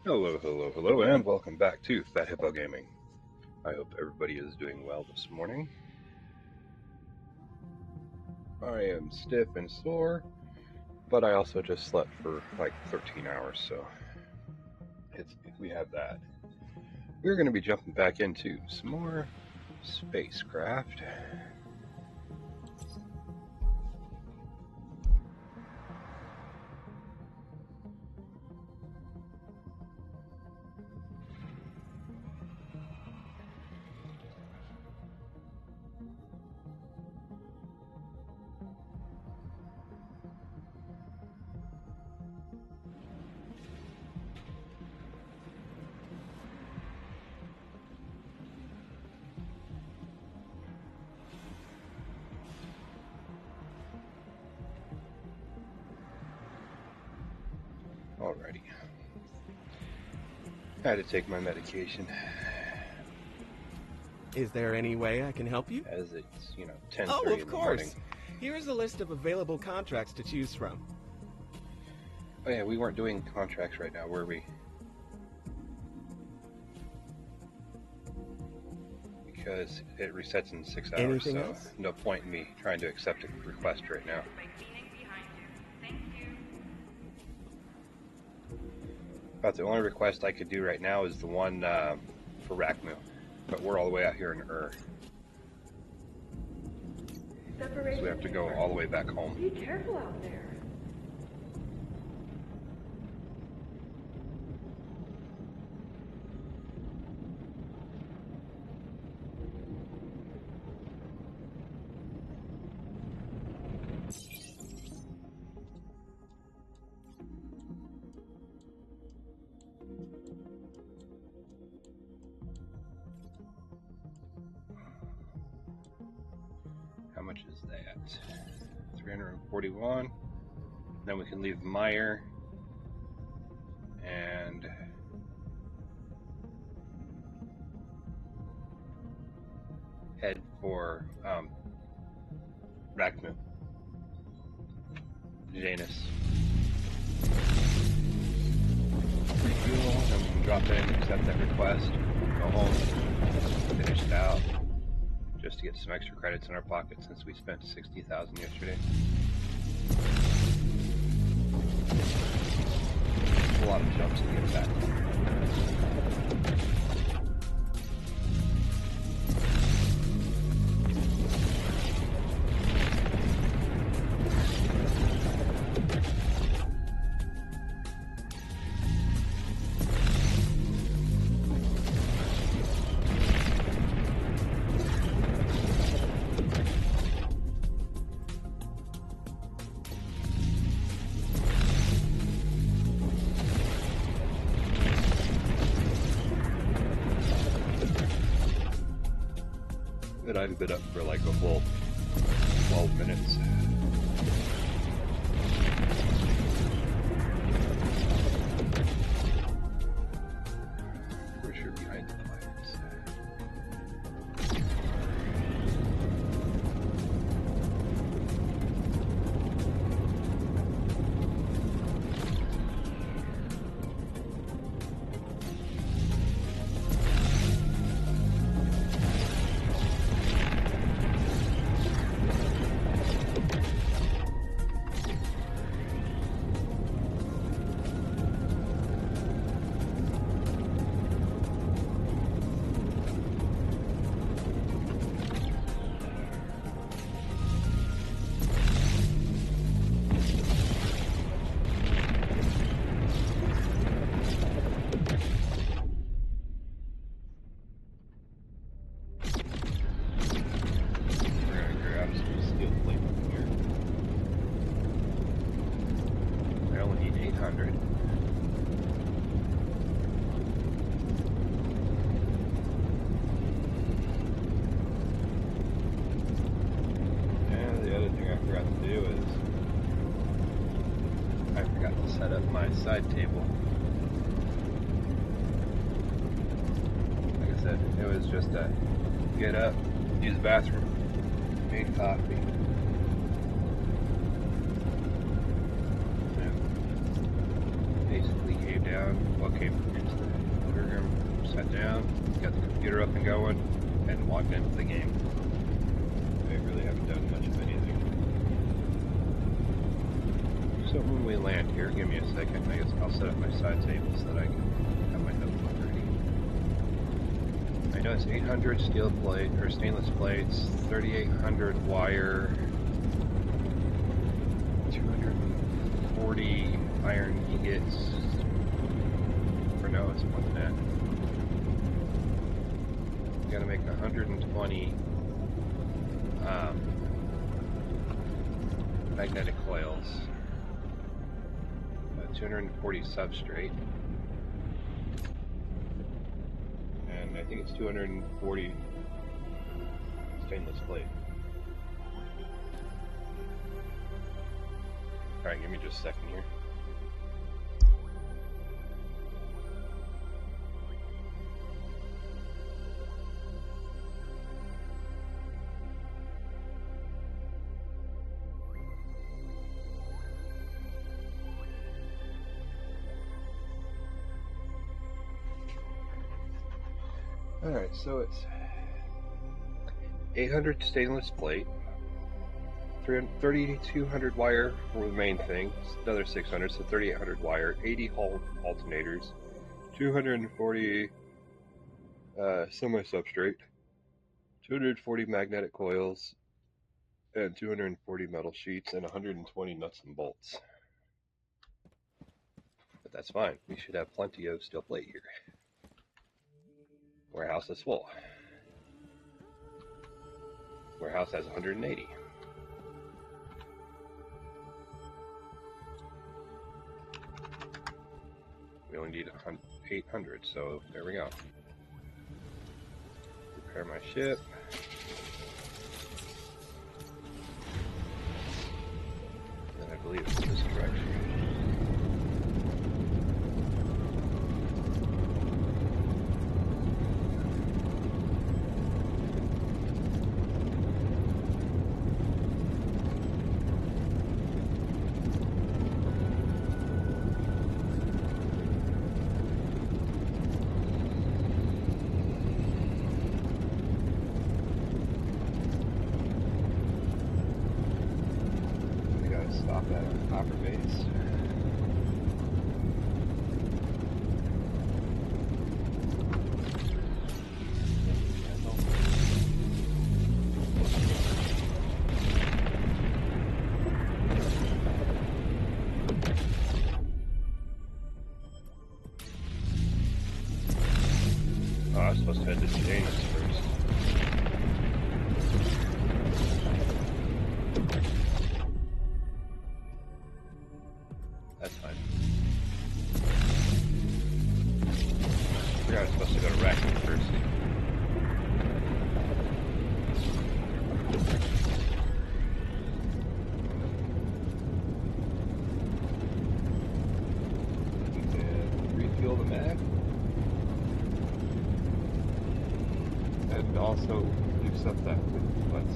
Hello, hello, hello, and welcome back to Fat Hippo Gaming. I hope everybody is doing well this morning. I am stiff and sore, but I also just slept for like 13 hours, so we have that. We're going to be jumping back into some more Spacecraft. Alrighty. I had to take my medication. Is there any way I can help you? As it's, 10:30 Oh, in of the morning. course. Here's a list of available contracts to choose from. Oh yeah, we weren't doing contracts right now, were we? Because it resets in 6 hours, Anything so else? no point in me trying to accept a request right now. About the only request I could do right now is the one for Rackmu, but we're all the way out here in Ur. So we have to go all the way back home. Be careful out there. How much is that? 341. Then we can leave Meyer and head for Rackmu. Janus. Refuel, then we can drop in, accept that request, go home, finish it out, just to get some extra credits in our pocket since we spent 60,000 yesterday. A lot of jumps to get back. And I've been up for like a full 12 minutes. We're sure behind the pirates. Set up my side table. Like I said, it was just a get up, use the bathroom, made coffee. And basically came down, well, came sat down, got the computer up and going, and logged into the game. I really haven't done much of anything. So when we land here, give me a second. I guess I'll set up my side table so that I can have my notebook ready. I know it's 800 steel plate or stainless plates, 3,800 wire, 240 iron ingots. Or no, it's more than that. You gotta make 120 magnetic coils, 240 substrate, and I think it's 240 stainless plate. Alright, give me just a second here. Alright, so it's 800 stainless plate, 3,200 wire for the main thing, another 600, so 3,800 wire, 80 alternators, 240 semi-substrate, 240 magnetic coils, and 240 metal sheets, and 120 nuts and bolts. But that's fine, we should have plenty of steel plate here. Warehouse is full. Warehouse has 180. We only need 800, so there we go. Prepare my ship. And I believe it's this direction. Stop at a copper base. Oh, I was supposed to head to Janus first. That's fine. I forgot I was supposed to go to Raccoon first. And refuel the mag. And also do stuff that lets.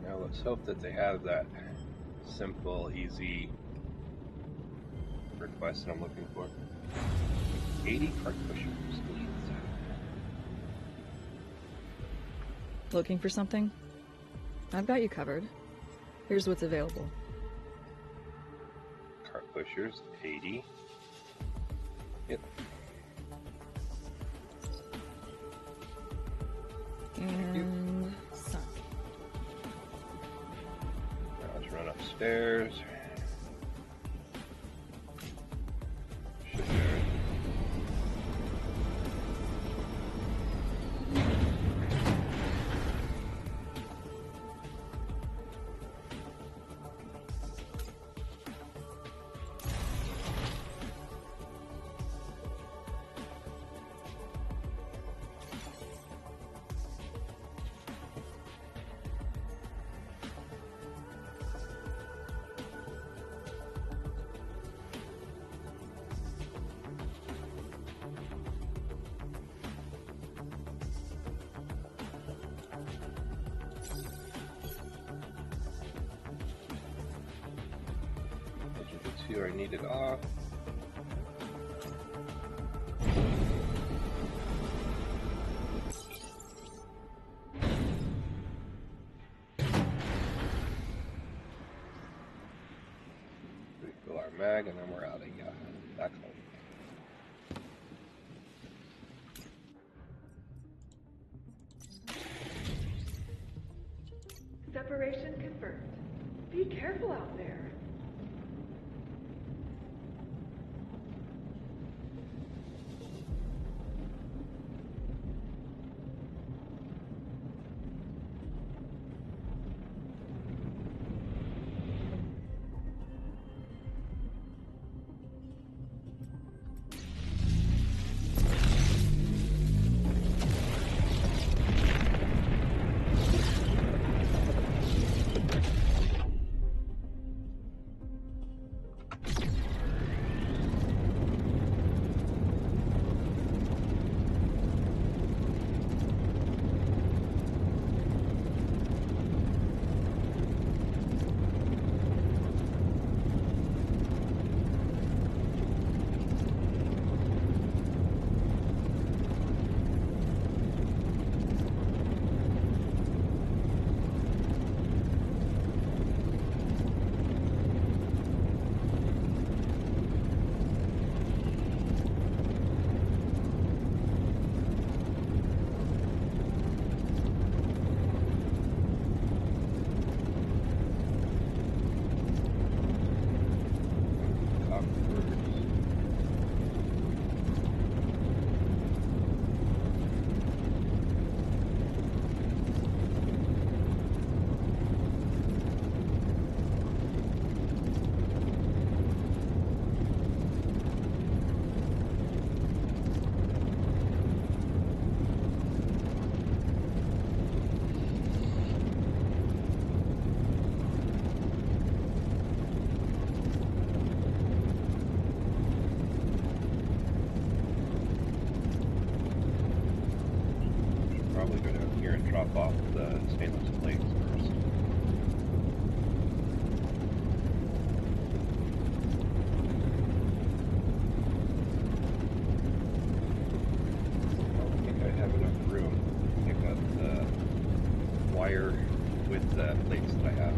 Now let's hope that they have that simple, easy request that I'm looking for. 80 cart pushers, please. Looking for something? I've got you covered. Here's what's available. Cart pushers, 80. Yep. And sunk. Now let's run upstairs. I need it off. Refill our mag and then we're out of here. Back home. Separation confirmed. Be careful out there. Drop off the stainless plates first. I don't think I have enough room to pick up the wire with the plates that I have.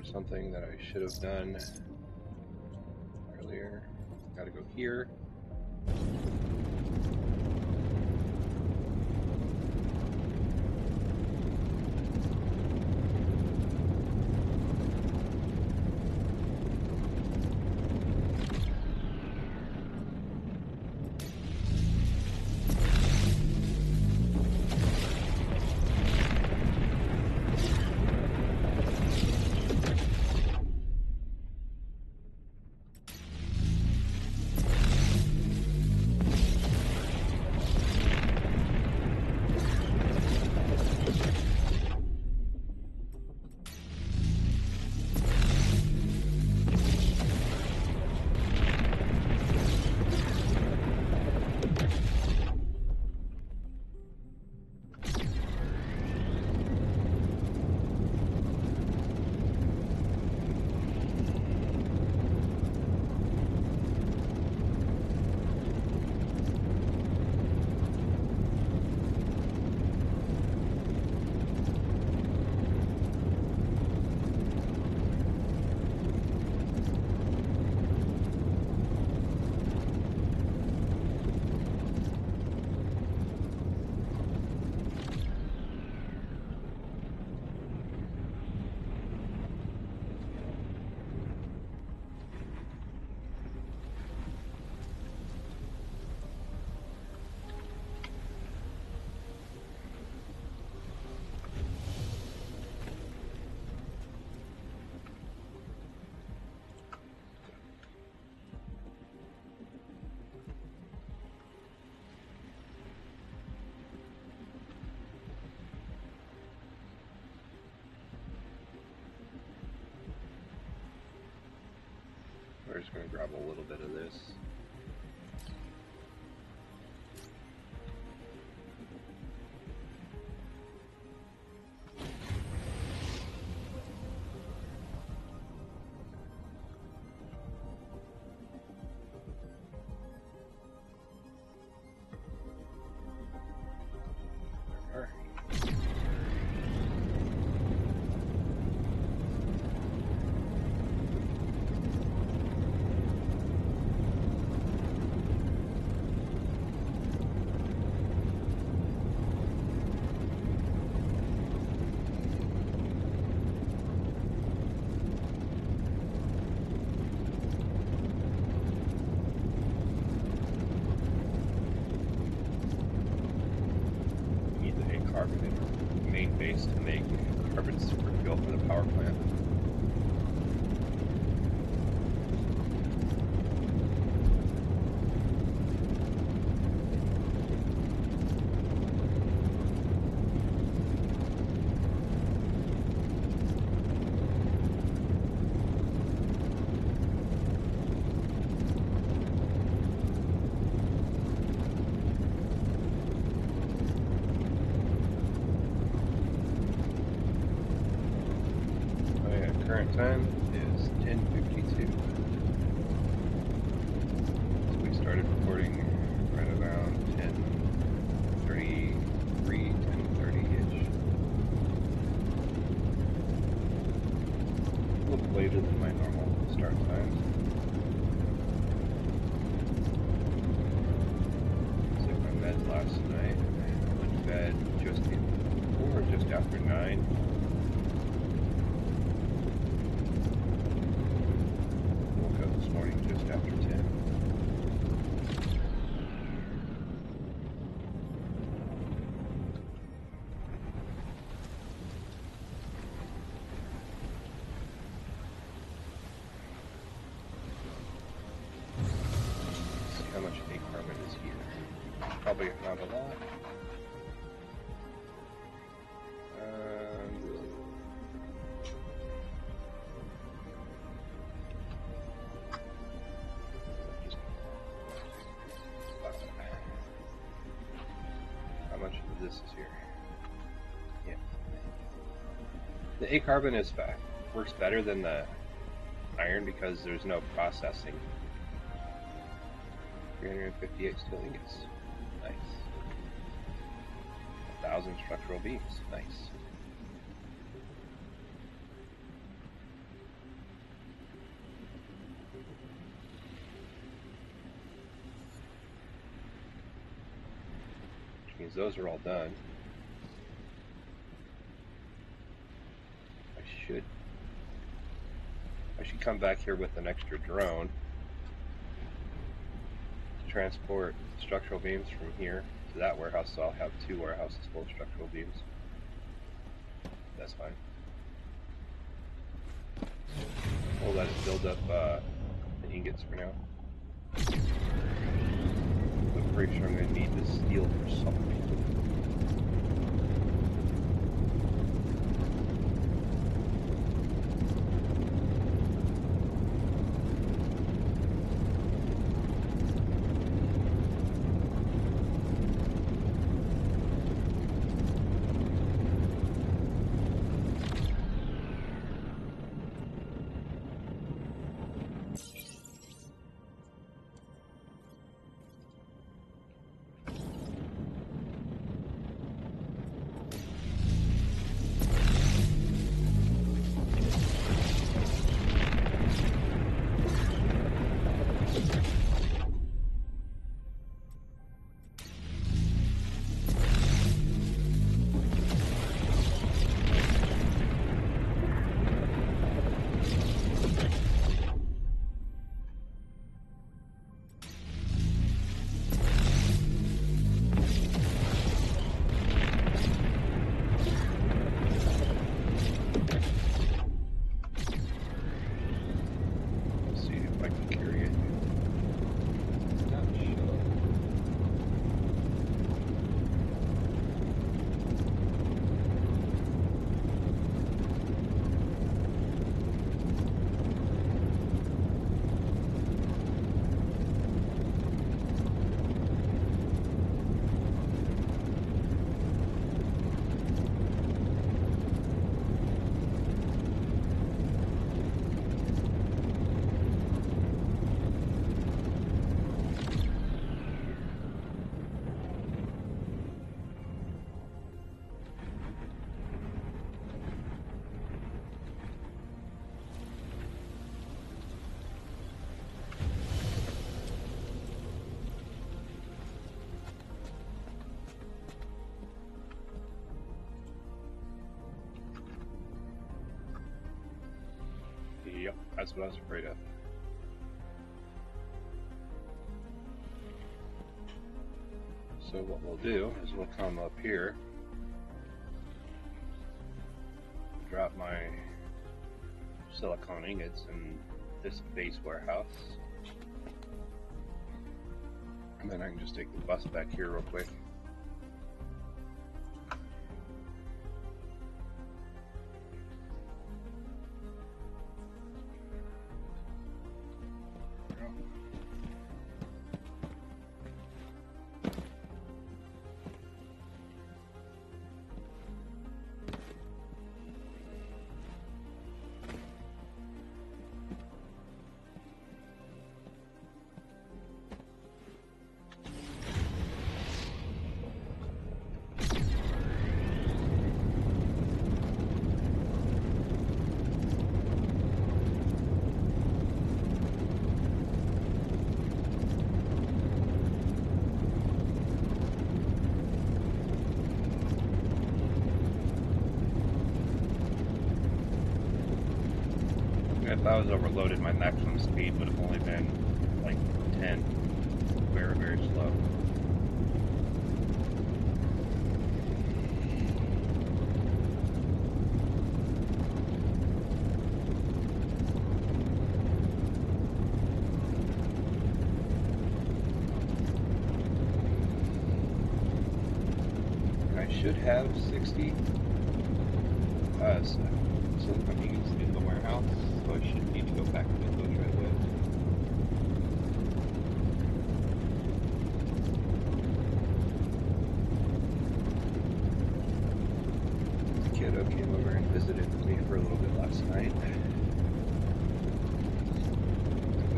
remembered something that I should have done earlier. Gotta go here. We're just going to grab a little bit of this. Carbon in our main base to make carbon super fuel for the power plant. Current time is 10:52. So we started recording right around 10:33, 10:30-ish. A little later than my normal start time. Took my meds last night. Went to bed just before, just after 9. Morning just after 10. See how much A carbon is here. Probably not a lot. This is here. Yeah. The A carbon is works better than the iron because there's no processing. 358 steel ingots. Nice. 1,000 structural beams. Nice. means those are all done. I should come back here with an extra drone to transport structural beams from here to that warehouse, so I'll have 2 warehouses full of structural beams. That's fine. We'll let it build up the ingots for now. I'm pretty sure I'm going to need this steel for something. Yep, that's what I was afraid of. So what we'll do is we'll come up here, drop my silicone ingots in this base warehouse, and then I can just take the bus back here real quick. If I was overloaded, my maximum speed would have only been like 10. Very, very slow. I should have 60 silicone ingots in the warehouse. So I shouldn't need to go back and get those right away. The kiddo came over and visited me for a little bit last night,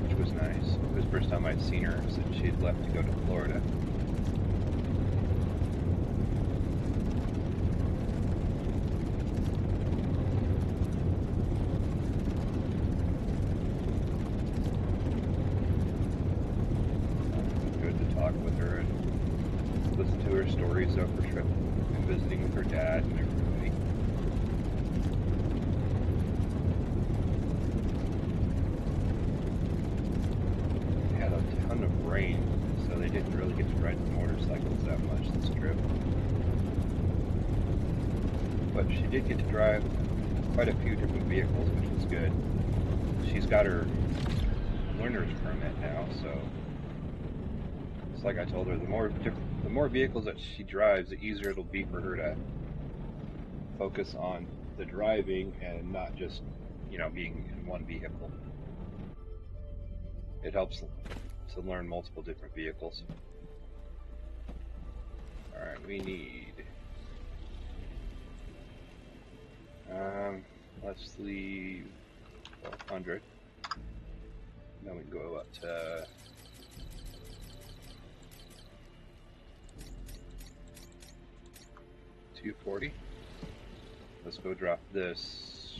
which was nice. It was the first time I'd seen her since she'd left to go to Florida. listen to her stories of her trip and visiting with her dad and everybody. They had a ton of rain, so they didn't really get to ride the motorcycles that much this trip. But she did get to drive quite a few different vehicles, which was good. She's got her learner's permit now, so it's like I told her, the more vehicles that she drives, the easier it'll be for her to focus on the driving and not just, being in one vehicle. It helps to learn multiple different vehicles. Alright, we need... let's leave 1200. Then we can go up to 240. Let's go drop this.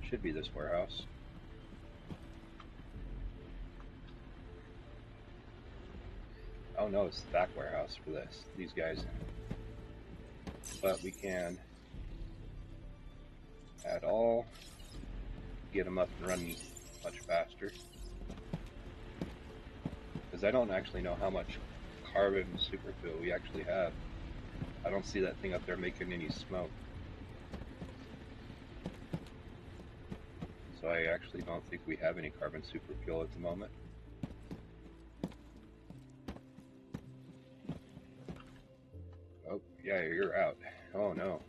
Should be this warehouse. Oh no, it's the back warehouse for these guys. But we can add all, get them up and running much faster. Because I don't actually know how much carbon superfuel we actually have. I don't see that thing up there making any smoke. So I actually don't think we have any carbon superfuel at the moment. Oh, yeah, you're out. Oh no.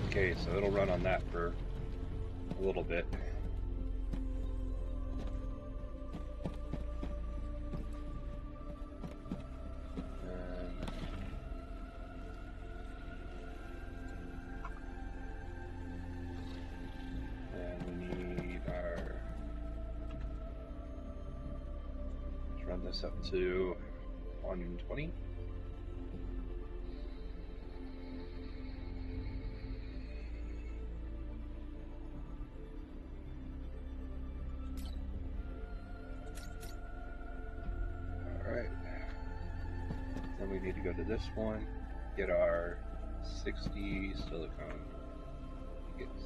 Okay, so it'll run on that for a little bit. And we need our... Let's run this up to 120. Then we need to go to this one, get our 60 silicone ingots.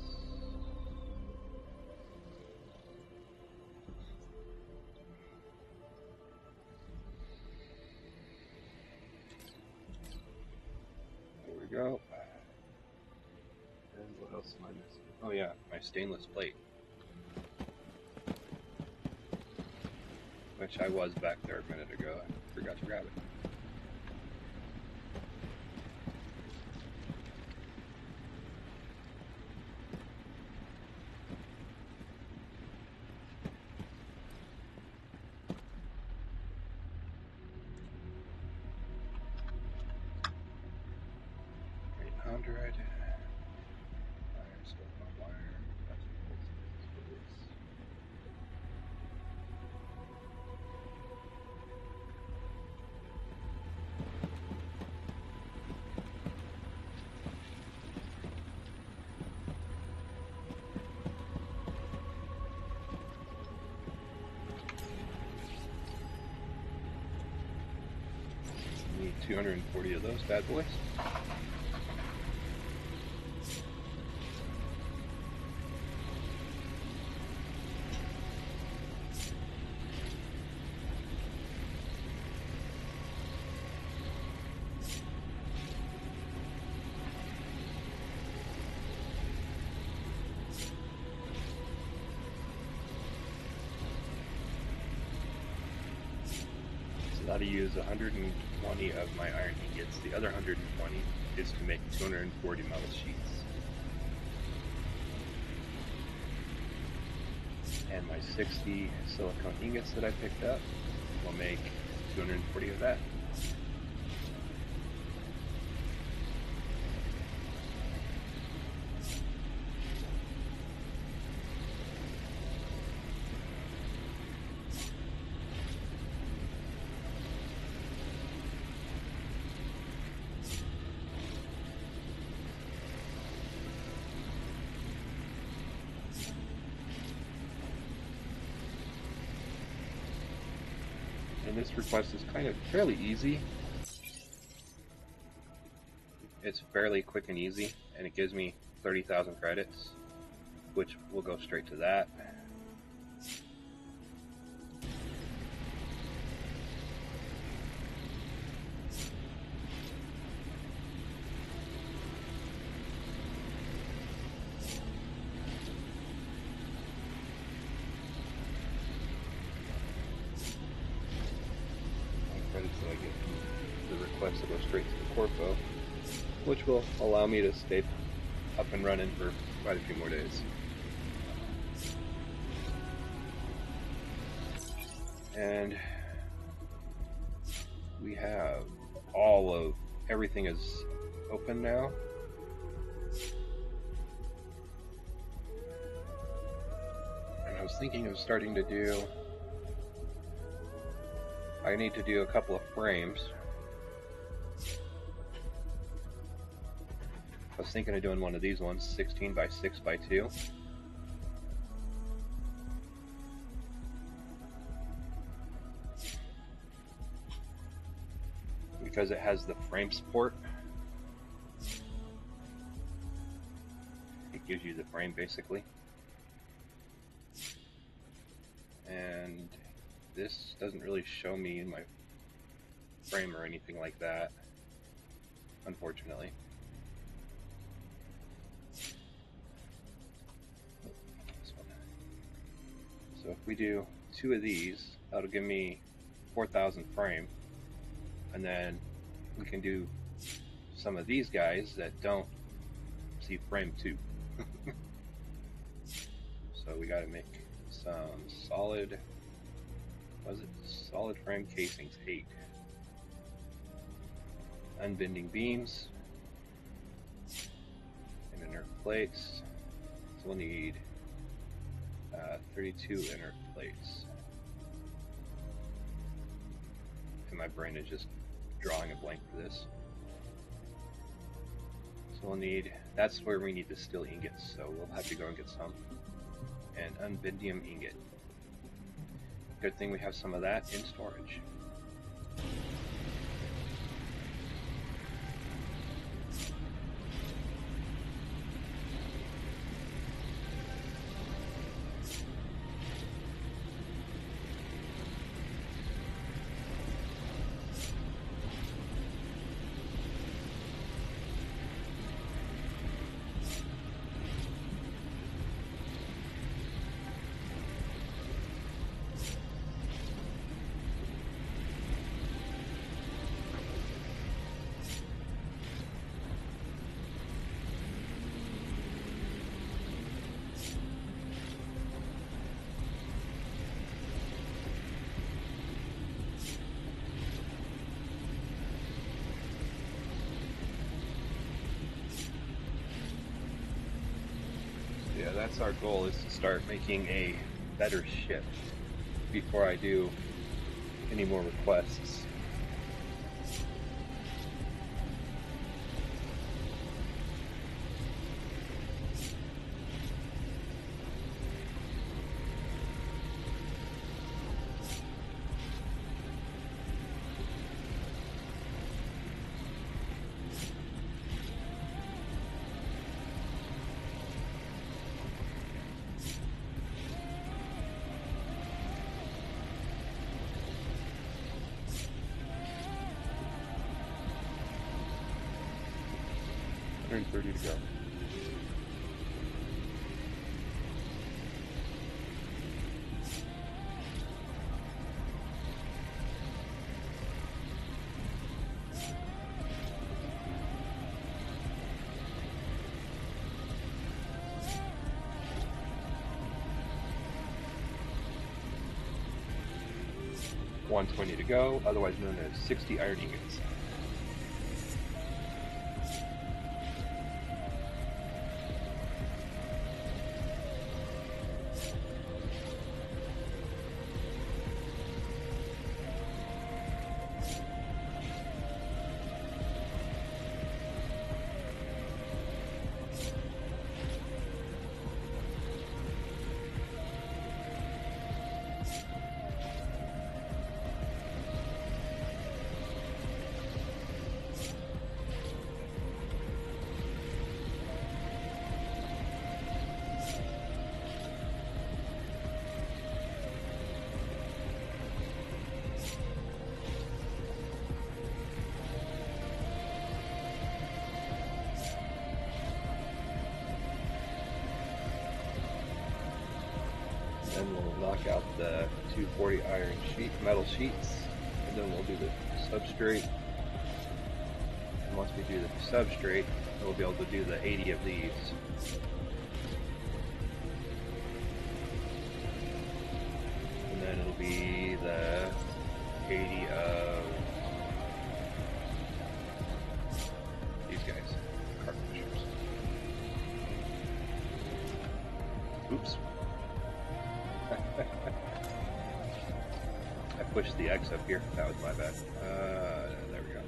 There we go. And what else am I missing? Oh yeah, my stainless plate. Which I was back there a minute ago. I forgot to grab it. Wire, still no wire. That's what it is. Need 240 of those bad boys. To use 120 of my iron ingots. The other 120 is to make 240 metal sheets. And my 60 silicone ingots that I picked up will make 240 of that. This request is kind of fairly easy. It's fairly quick and easy, and it gives me 30,000 credits, which will go straight to that. Credits that I get from the request to go straight to the Corpo, which will allow me to stay up and running for quite a few more days. And we have everything is open now. And I was thinking of starting to do, I need to do a couple of frames. I was thinking of doing one of these ones, 16 by 6 by 2. Because it has the frame support. It gives you the frame basically. And this doesn't really show me in my frame or anything like that, unfortunately. This one. So if we do 2 of these, that'll give me 4,000 frame, and then we can do some of these guys that don't see frame 2. So we got to make some solid, solid frame casings, 8. Unbending beams and inert plates. So we'll need 32 inert plates. And my brain is just drawing a blank for this. So we'll need, that's where we need the steel ingots, so we'll have to go and get some. And unbendium ingot. Good thing we have some of that in storage. Yeah, that's our goal, is to start making a better ship before I do any more requests. And 30 to go. $120 to go, otherwise known as 60 iron ingots. And we'll knock out the 240 iron metal sheets, and then we'll do the substrate. And once we do the substrate, we'll be able to do the 80 of these. And then it'll be the 80 of these guys, carbon fishers. Oops. I pushed the X up here. That was my bad. There we go.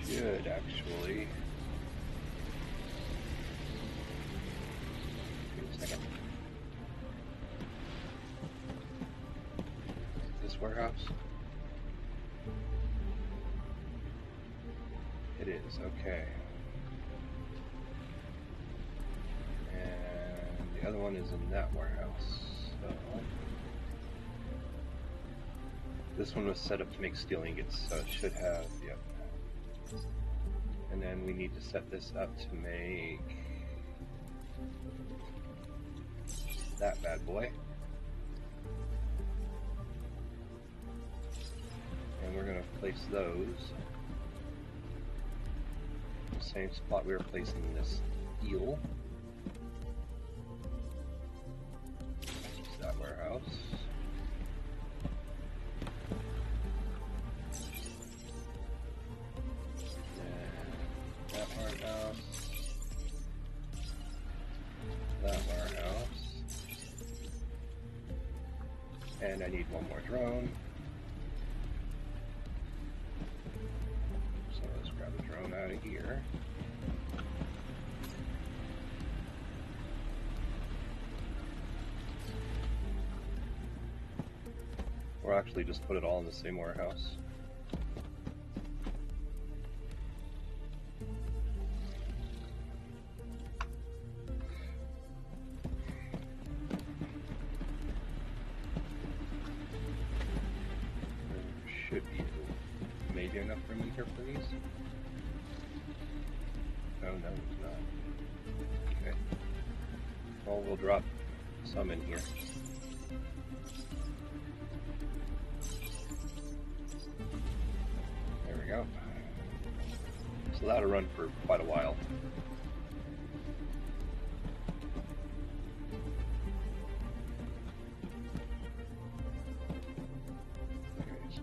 Should actually. Give me a second. This warehouse? It is, okay. And the other one is in that warehouse. So this one was set up to make steel ingots, so it should have, yep. And then we need to set this up to make that bad boy. And we're going to place those in the same spot we were placing this steel. That's that warehouse. That warehouse. And I need one more drone. So let's grab the drone out of here. Or actually just put it all in the same warehouse. Should be maybe enough room in here for these. Oh no, it's not. Okay. Well, we'll drop some in here. There we go. So that'll run for quite a while.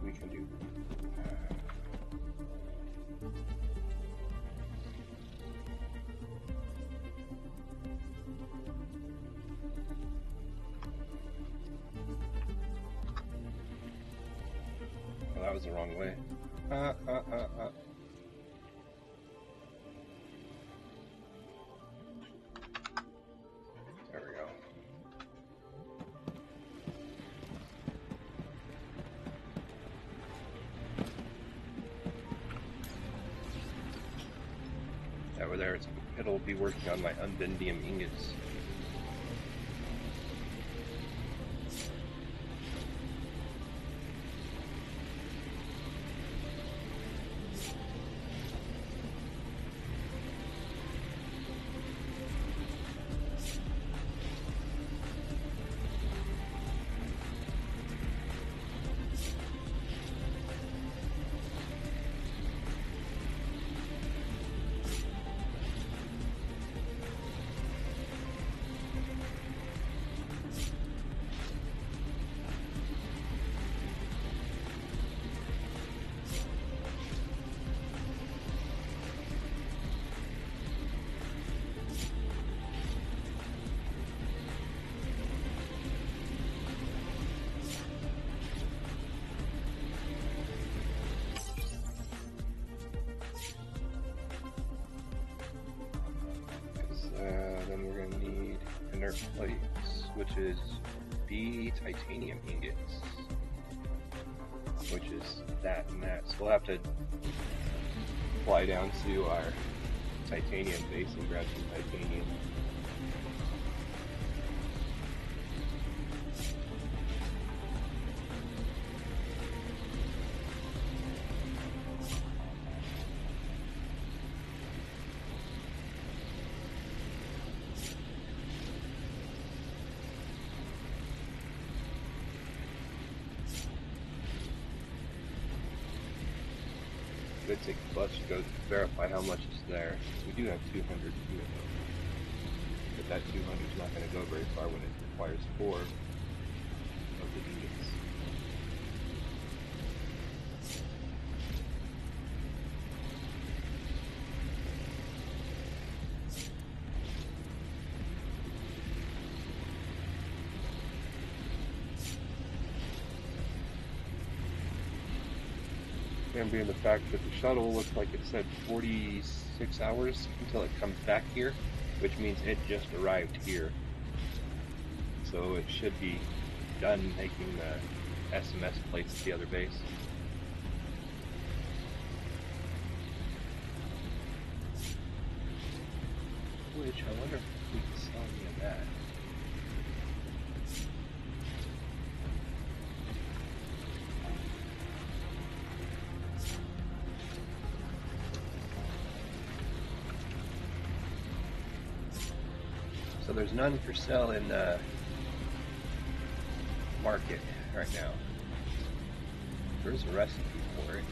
We can do well, that was the wrong way. There we go. Over there, it'll be working on my unbendium ingots. inert plates, which is B titanium ingots, which is that and that. So we'll have to fly down to our titanium base and grab some titanium. Could take a bus to go verify how much is there. We do have 200 here, but that 200 is not going to go very far when it requires 4 of the units. And being the fact that the shuttle looks like it said 46 hours until it comes back here, which means it just arrived here. So it should be done making the SMS plates at the other base. Which I wonder if we can sell any of that. So there's none for sale in the market right now. There's a recipe for it,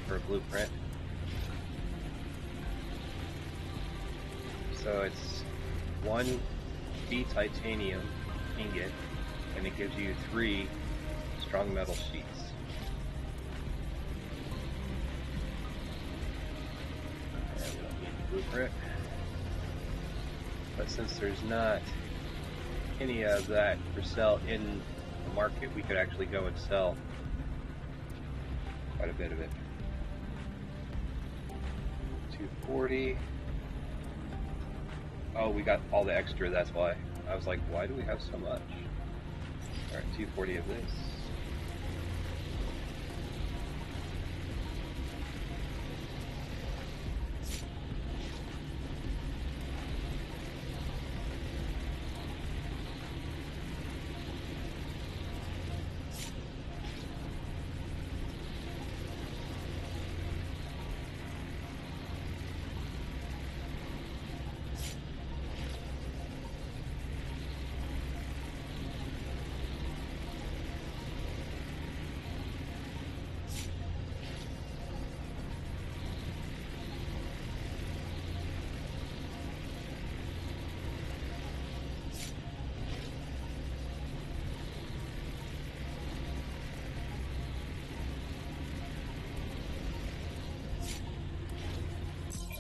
for a blueprint. So it's 1 B titanium ingot, and it gives you 3 strong metal sheets. And we don't need the blueprint. But since there's not any of that for sale in the market, we could actually go and sell quite a bit of it. 240. Oh, we got all the extra, that's why. I was like, why do we have so much? Alright, 240 of this.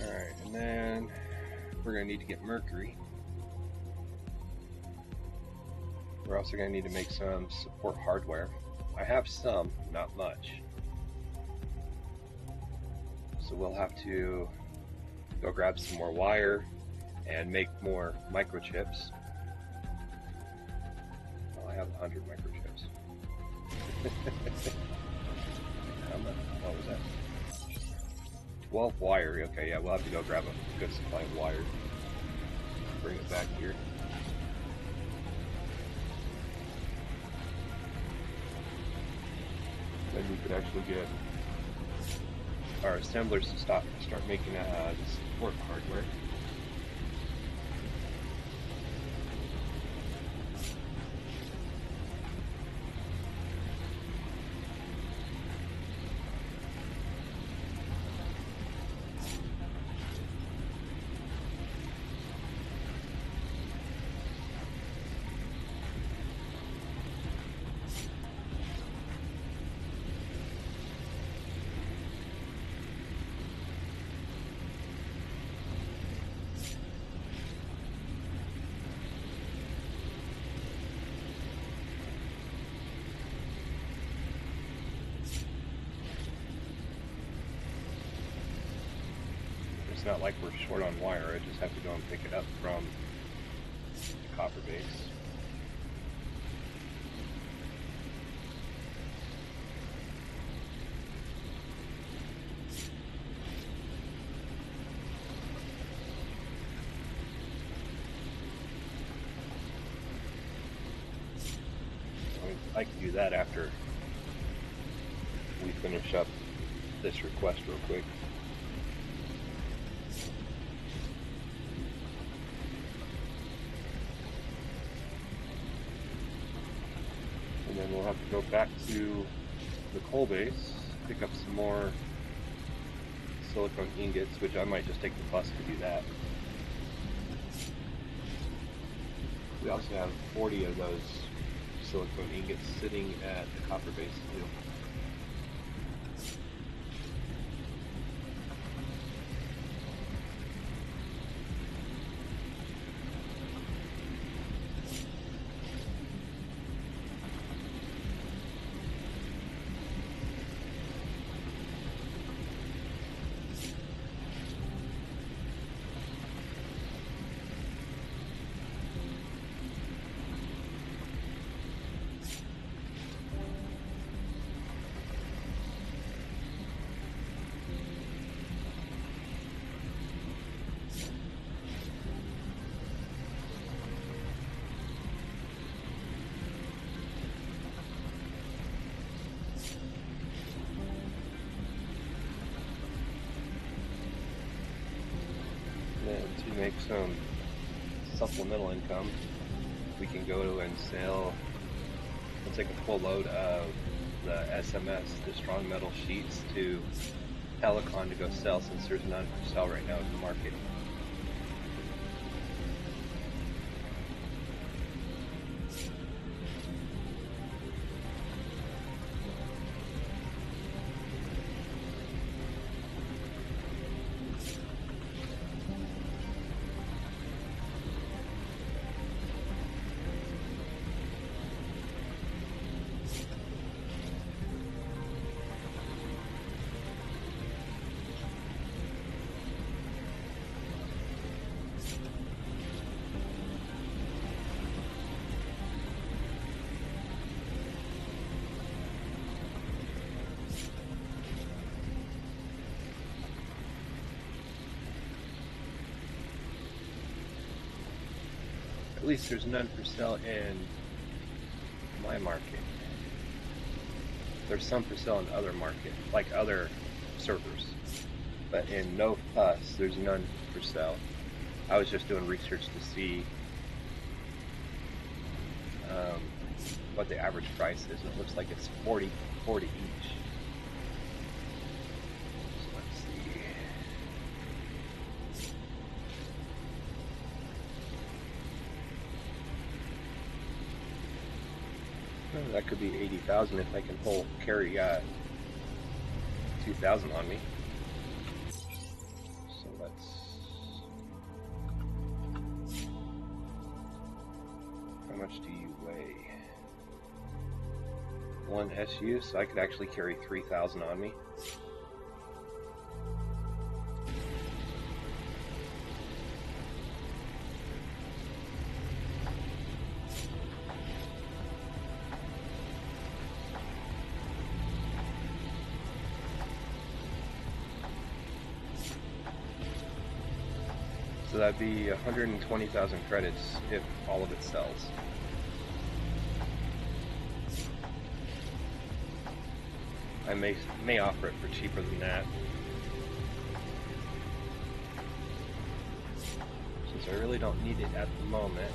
Alright, and then we're going to need to get mercury. We're also going to need to make some support hardware. I have some, not much. So we'll have to go grab some more wire and make more microchips. Oh, I have 100 microchips. How much? What was that? 12 wire. Okay, yeah, we'll have to go grab a good supply of wire. Bring it back here. Then we could actually get our assemblers to start making the support hardware. It's not like we're short on wire. I just have to go and pick it up from copper base. I can do that after we finish up this request real quick. And then we'll have to go back to the coal base, pick up some more silicone ingots, which I might just take the bus to do that. We also have 40 of those silicone ingots sitting at the copper base too. To make some supplemental income, we can go to and sell, let's take a full load of the SMS, the strong metal sheets, to Helicon to go sell, since there's none for sale right now in the market. At least there's none for sale in my market. There's some for sale in other market, like other servers. But in No Fuss, there's none for sale. I was just doing research to see what the average price is, and it looks like it's 40 each. So let's see. Oh, that could be 80,000 if I can carry 2,000 on me. So let's. How much do you weigh? 1 SU, so I could actually carry 3,000 on me. So that'd be 120,000 credits if all of it sells. I may offer it for cheaper than that, since I really don't need it at the moment.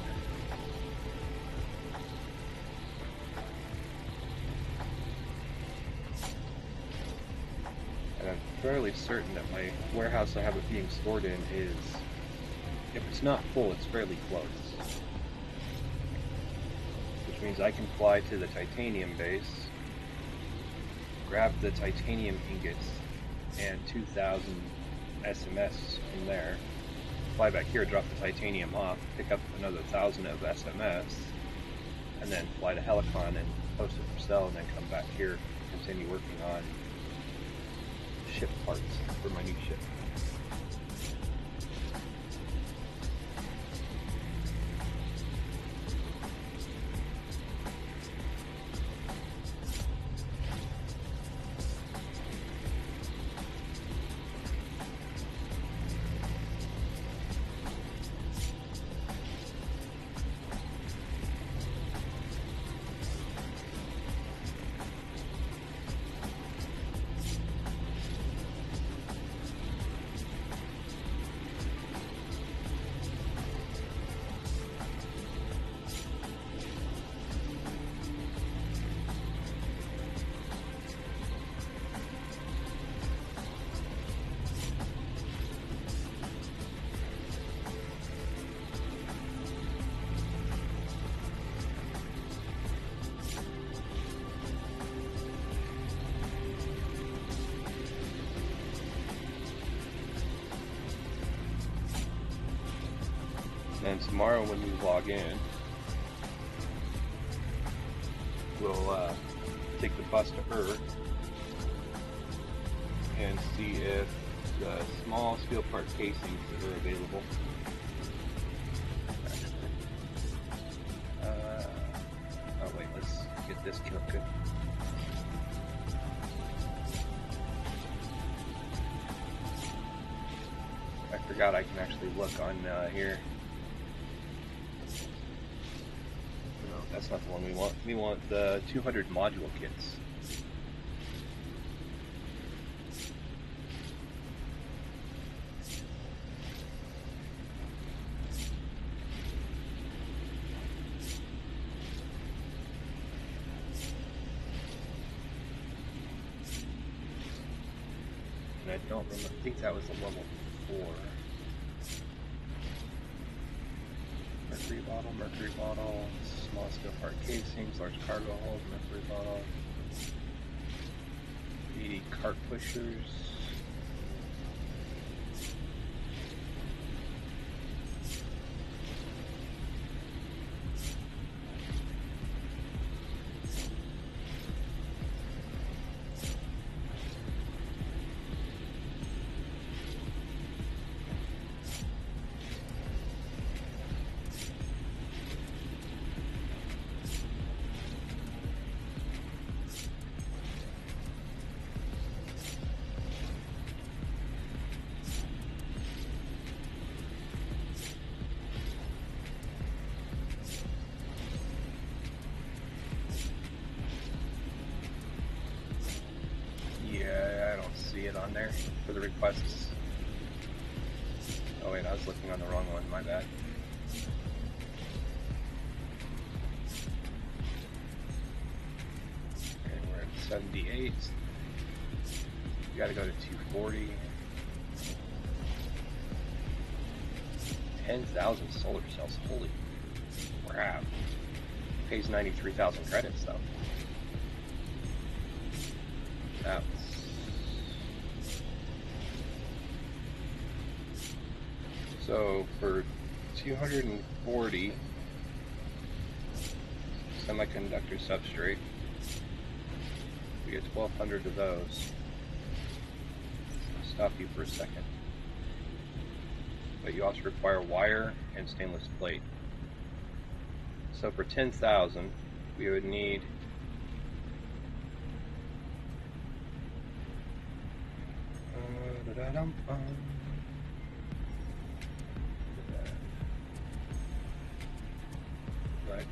And I'm fairly certain that my warehouse I have it being stored in is, if it's not full, it's fairly close. Which means I can fly to the titanium base, grab the titanium ingots and 2,000 SMS from there, fly back here, drop the titanium off, pick up another 1,000 of SMS, and then fly to Helicon and post it for sale, and then come back here, continue working on ship parts for my new ship. And tomorrow when we log in, we'll take the bus to Earth and see if the small steel part casings are available. Oh wait, let's get this cooking. I forgot I can actually look on here. No, that's not the one we want. We want the 200 module kits. And I don't remember, I think that was a level 4. Mercury bottle, small steel part casings, large cargo holds, mercury bottle. The cart pushers. On there for the requests. Oh wait, I was looking on the wrong one, my bad. Okay, we're at 78. We gotta go to 240. 10,000 solar cells, holy crap. Pays 93,000 credits though. That's so for 240 semiconductor substrate, we get 1,200 of those. I'll stop you for a second. But you also require wire and stainless plate. So for 10,000, we would need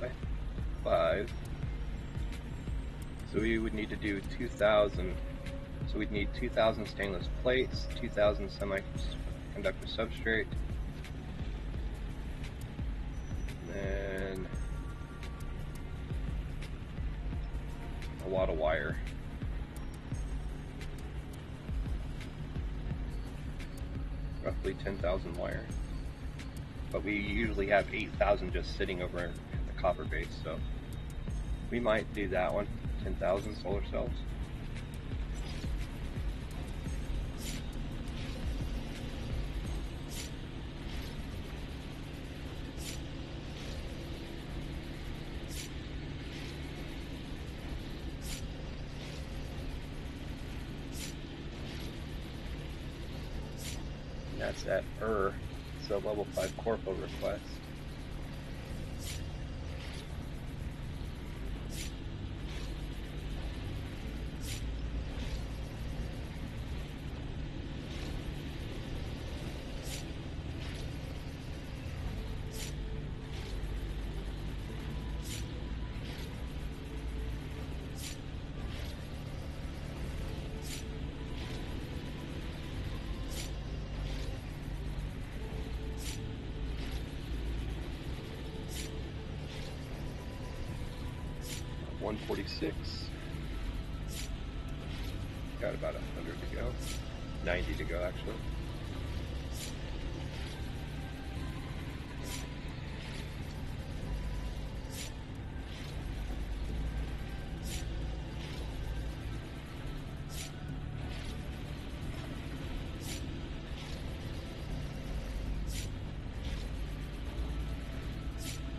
by 5. So we would need to do 2,000. So we'd need 2,000 stainless plates, 2,000 semiconductor substrate, and a lot of wire. Roughly 10,000 wire. But we usually have 8,000 just sitting over at the copper base, so we might do that one. 10,000 solar cells. And that's at it's a level 5 corpo request. $146. Got about 100 to go. 90 to go, actually.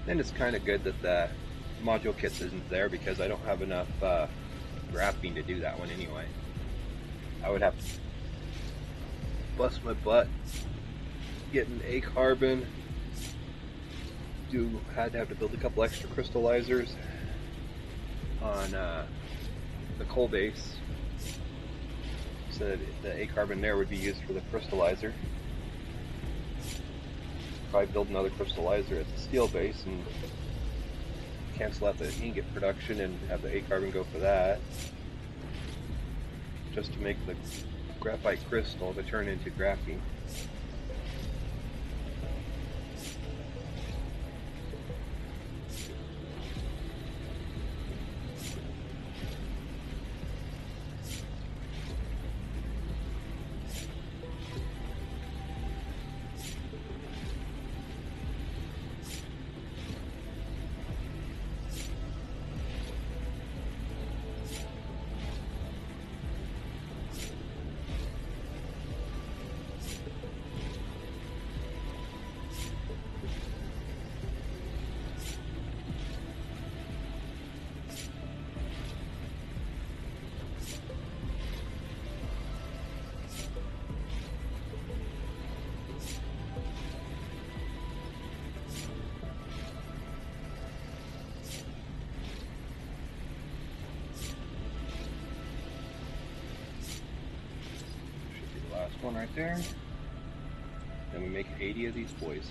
And it's kind of good that the module kit isn't there because I don't have enough graphene to do that one anyway. I would have to bust my butt getting a carbon. Had to have to build a couple extra crystallizers on the coal base, so that the A carbon there would be used for the crystallizer. Probably build another crystallizer at the steel base and cancel out the ingot production and have the A carbon go for that, just to make the graphite crystal to turn into graphene. One right there. Then we make 80 of these boys.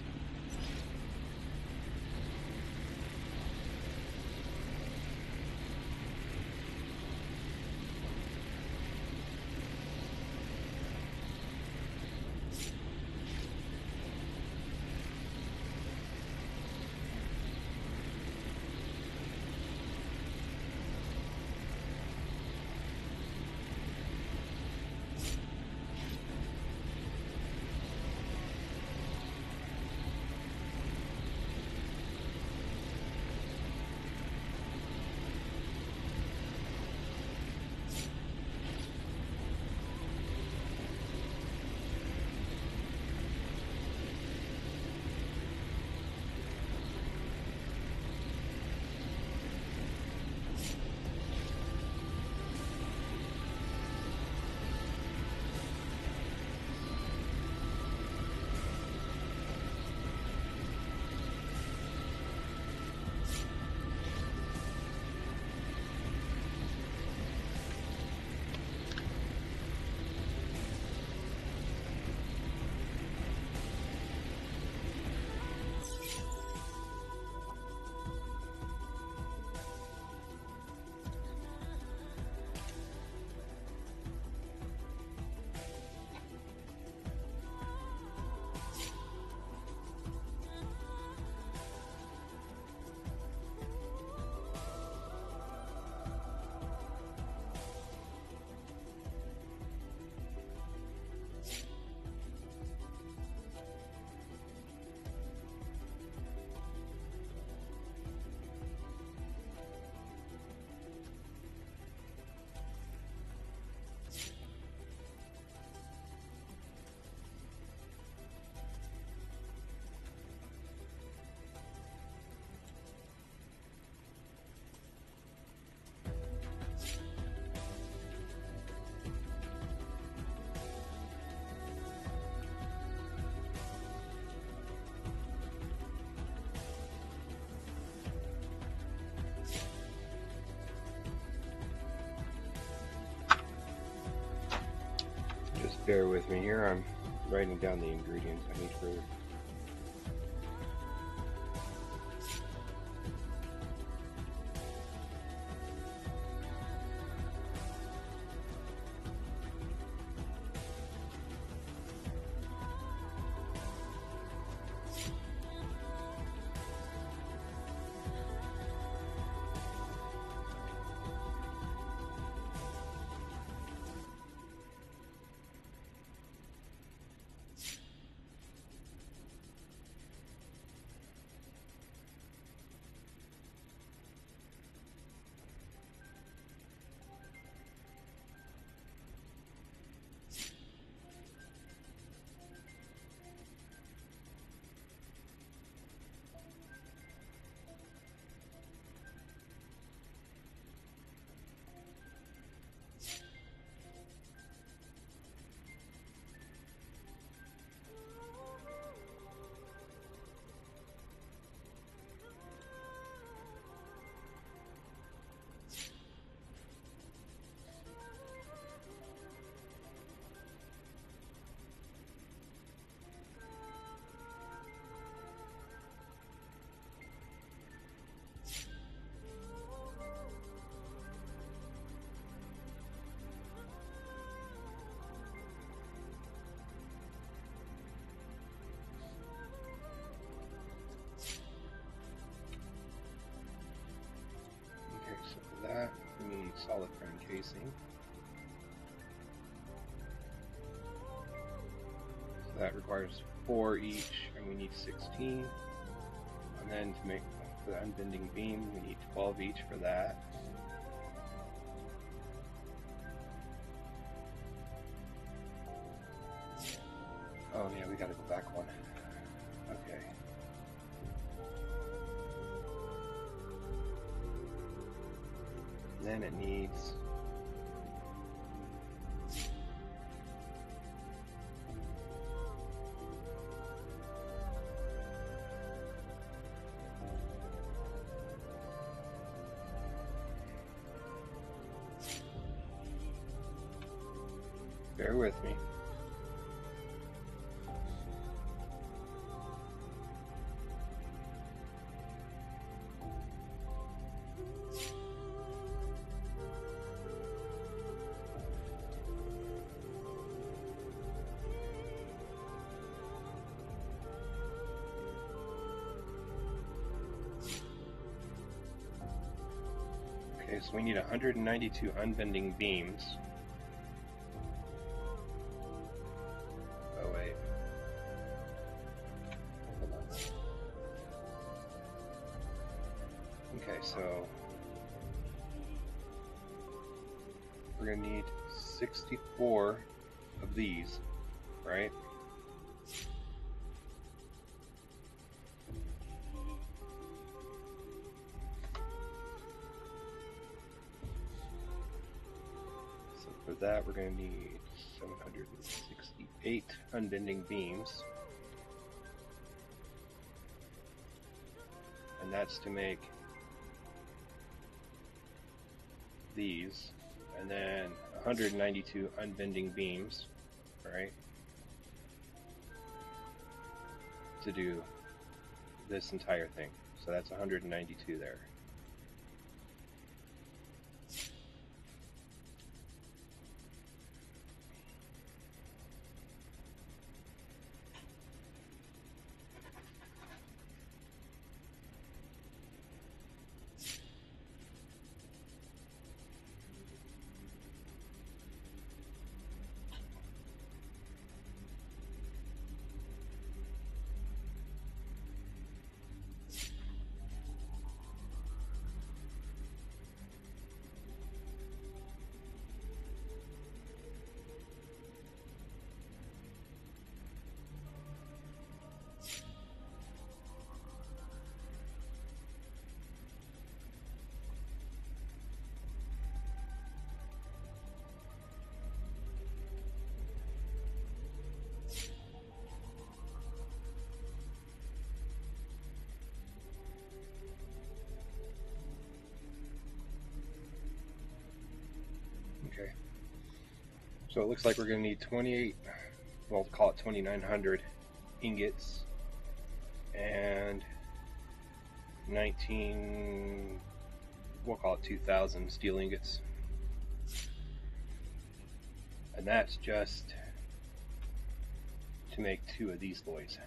Bear with me here, I'm writing down the ingredients I need for spacing. So that requires 4 each, and we need 16. And then to make the unbending beam, we need 12 each for that. Oh yeah, we gotta go back one. Okay. Then it needs bear with me. Okay, so we need 192 unbending beams. Oh wait. Hold on. Okay, so we're gonna need 64 of these, right? For that, we're going to need 768 unbending beams. And that's to make these. And then 192 unbending beams, right? To do this entire thing. So that's 192 there. Okay, so it looks like we're going to need 28, well, call it 2,900 ingots and 19, we'll call it 2,000 steel ingots. And that's just to make 2 of these boys.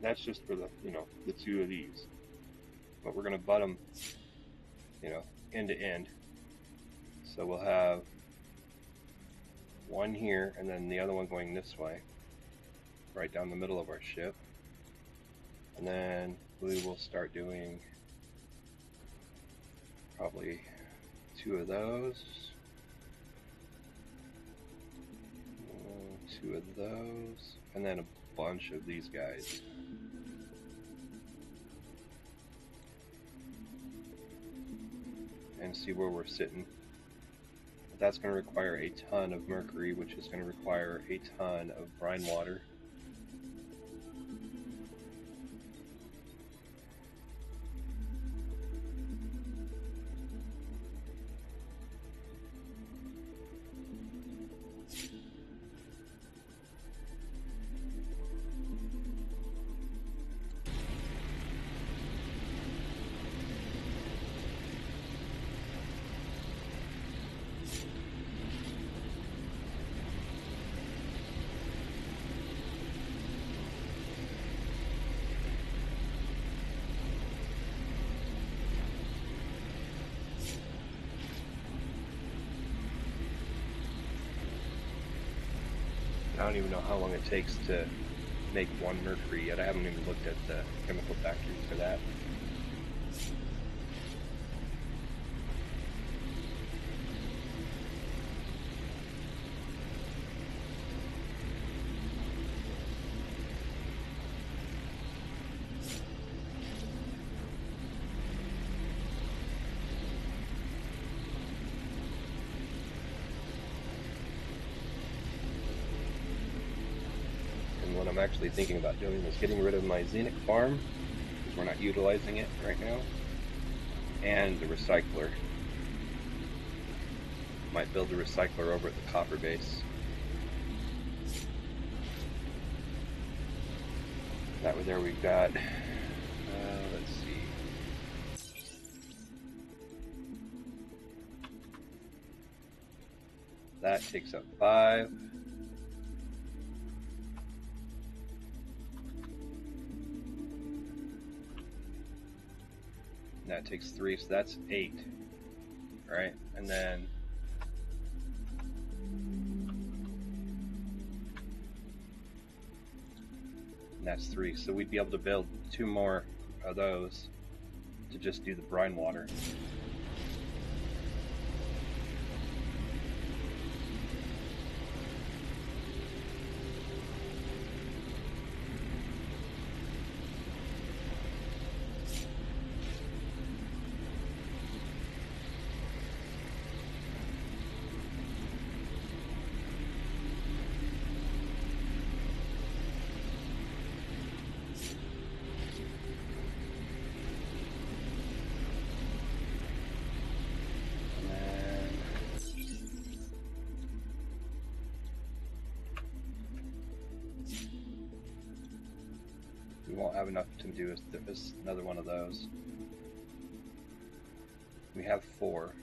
that's just for the, the two of these. But we're going to butt them, end to end. So we'll have one here and then the other one going this way, right down the middle of our ship. And then we will start doing probably two of those, two of those, and then a bunch of these guys. And see where we're sitting. That's going to require a ton of mercury, which is going to require a ton of brine water. I don't even know how long it takes to make one mercury yet. I haven't even looked at the chemical factory for that. What I'm actually thinking about doing is getting rid of my Xenic farm, because we're not utilizing it right now, and the recycler. Might build a recycler over at the copper base. That way there we've got, let's see. That takes up 5. That takes 3, so that's 8, right? And then that's 3. So we'd be able to build 2 more of those to just do the brine water. Won't have enough to do is another one of those. We have 4.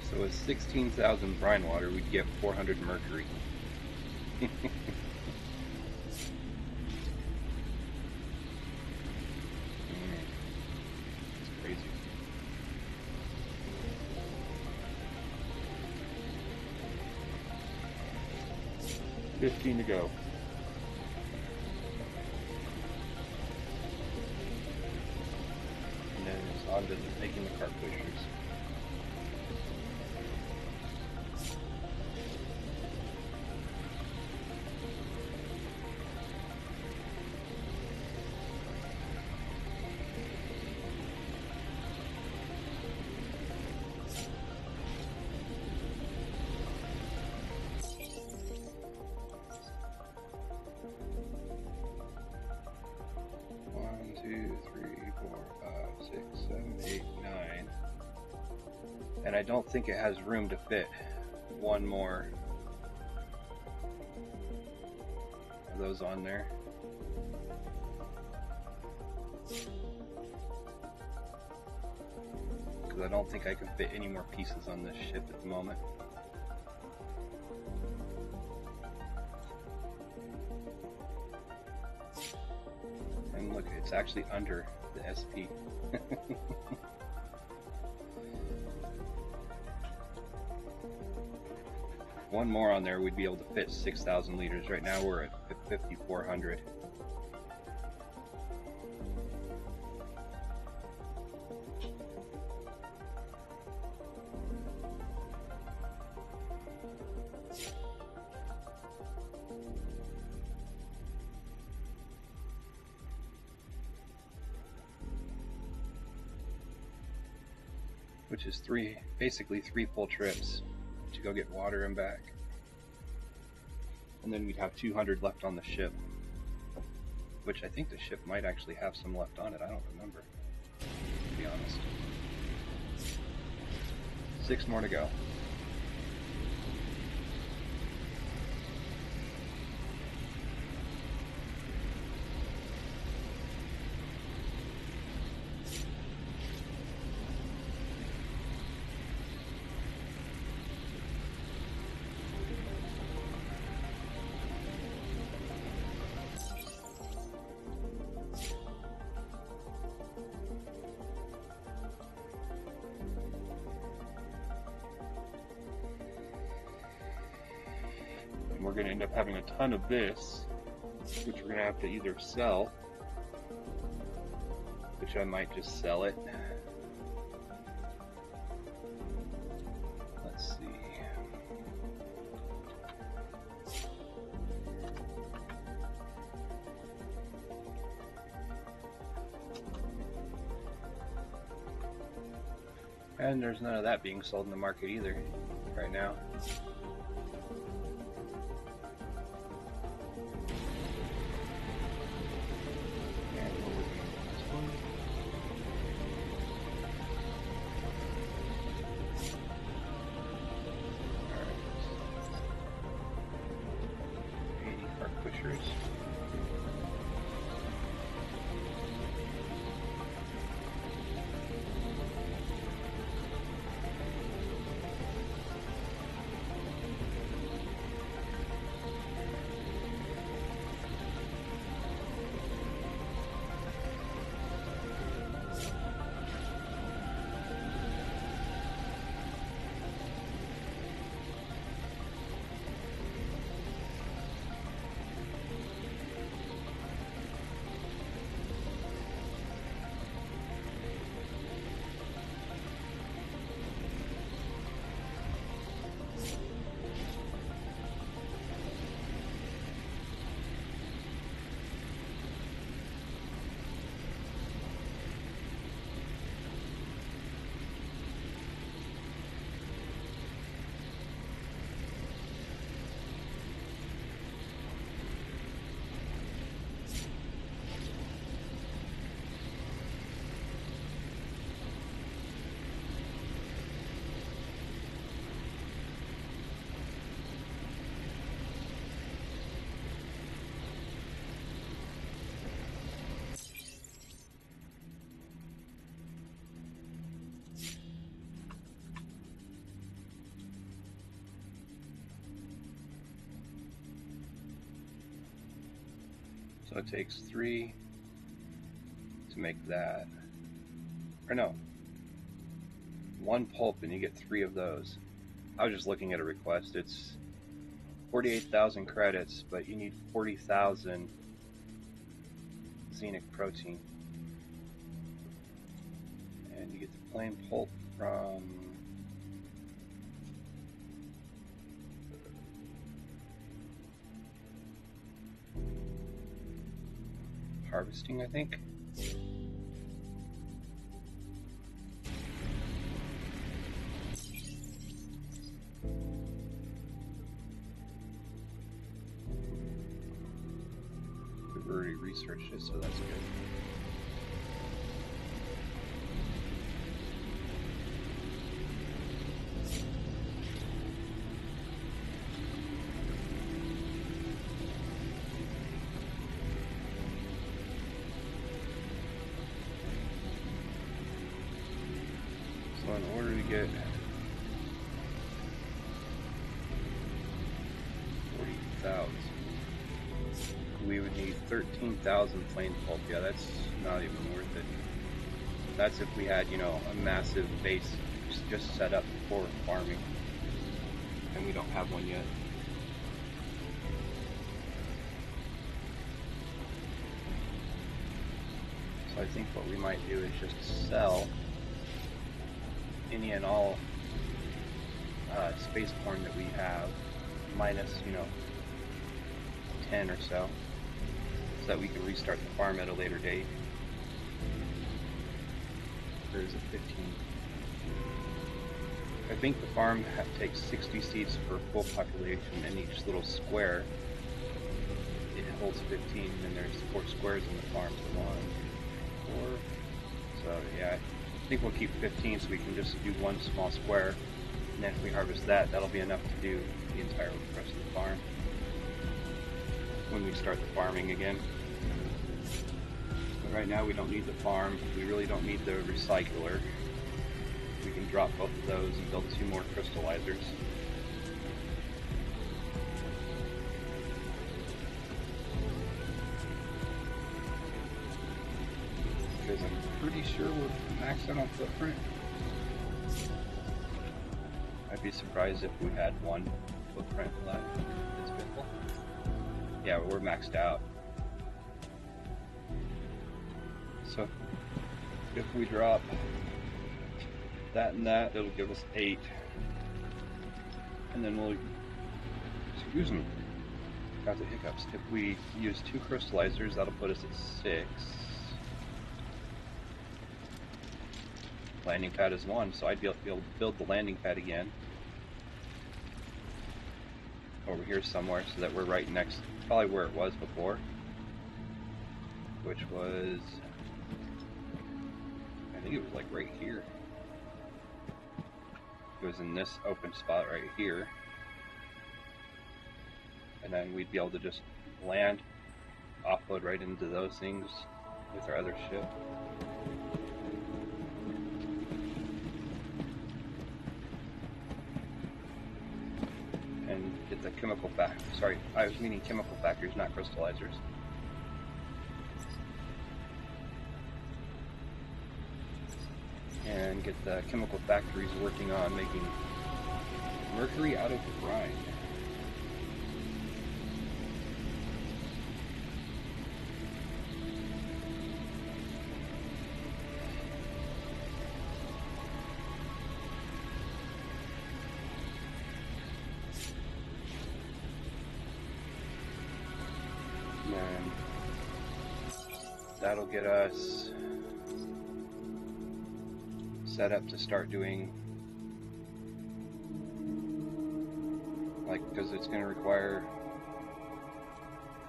So with 16,000 brine water, we'd get 400 mercury. It's crazy. 15 to go. And then it's on to making the cart pushers. One, two, three, four, five, 6, 7, 8, 9. I don't think it has room to fit one more of those on there. Because I don't think I can fit any more pieces on this ship at the moment. And look, it's actually under the SP. One more on there, we'd be able to fit 6,000 liters. Right now we're at 5,400. Which is basically three full trips to go get water and back. And then we'd have 200 left on the ship, which I think the ship might actually have some left on it. I don't remember, to be honest. 6 more to go. We're going to end up having a ton of this, which we're going to have to either sell, which I might just sell it. Let's see. And there's none of that being sold in the market either right now. So it takes 3 to make that. Or no, 1 pulp and you get 3 of those. I was just looking at a request. It's 48,000 credits, but you need 40,000 xenic protein. And you get the plain pulp from harvesting, I think. We've already researched it, so that's good. get 40,000. We would need 13,000 plain pulp. Yeah, that's not even worth it. That's if we had, you know, a massive base just set up for farming. And we don't have one yet. So I think what we might do is just sell any and all space corn that we have, minus, you know, 10 or so that we can restart the farm at a later date. There's a 15. I think the farm takes 60 seeds per full population, and each little square, it holds 15, and there's 4 squares in the farm. 1, 4. So yeah, I think we'll keep 15 so we can just do one small square, and then if we harvest that, that'll be enough to do the entire rest of the farm when we start the farming again. But right now we don't need the farm, we really don't need the recycler. We can drop both of those and build 2 more crystallizers. Because I'm pretty sure we're maxed out on footprint. I'd be surprised if we had 1 footprint left. It's visible. Yeah, we're maxed out. So if we drop that and that, it'll give us 8. And then we'll, excuse me, got the hiccups. If we use 2 crystallizers, that'll put us at 6. Landing pad is 1, so I'd be able to build the landing pad again over here somewhere, so that we're right next, probably where it was before, which was, I think it was like right here. It was in this open spot right here, and then we'd be able to just land, offload right into those things with our other ship. And get the chemical factory. Sorry, I was meaning chemical factories, not crystallizers. And get the chemical factories working on making mercury out of brine. And that'll get us set up to start doing, like, because it's going to require,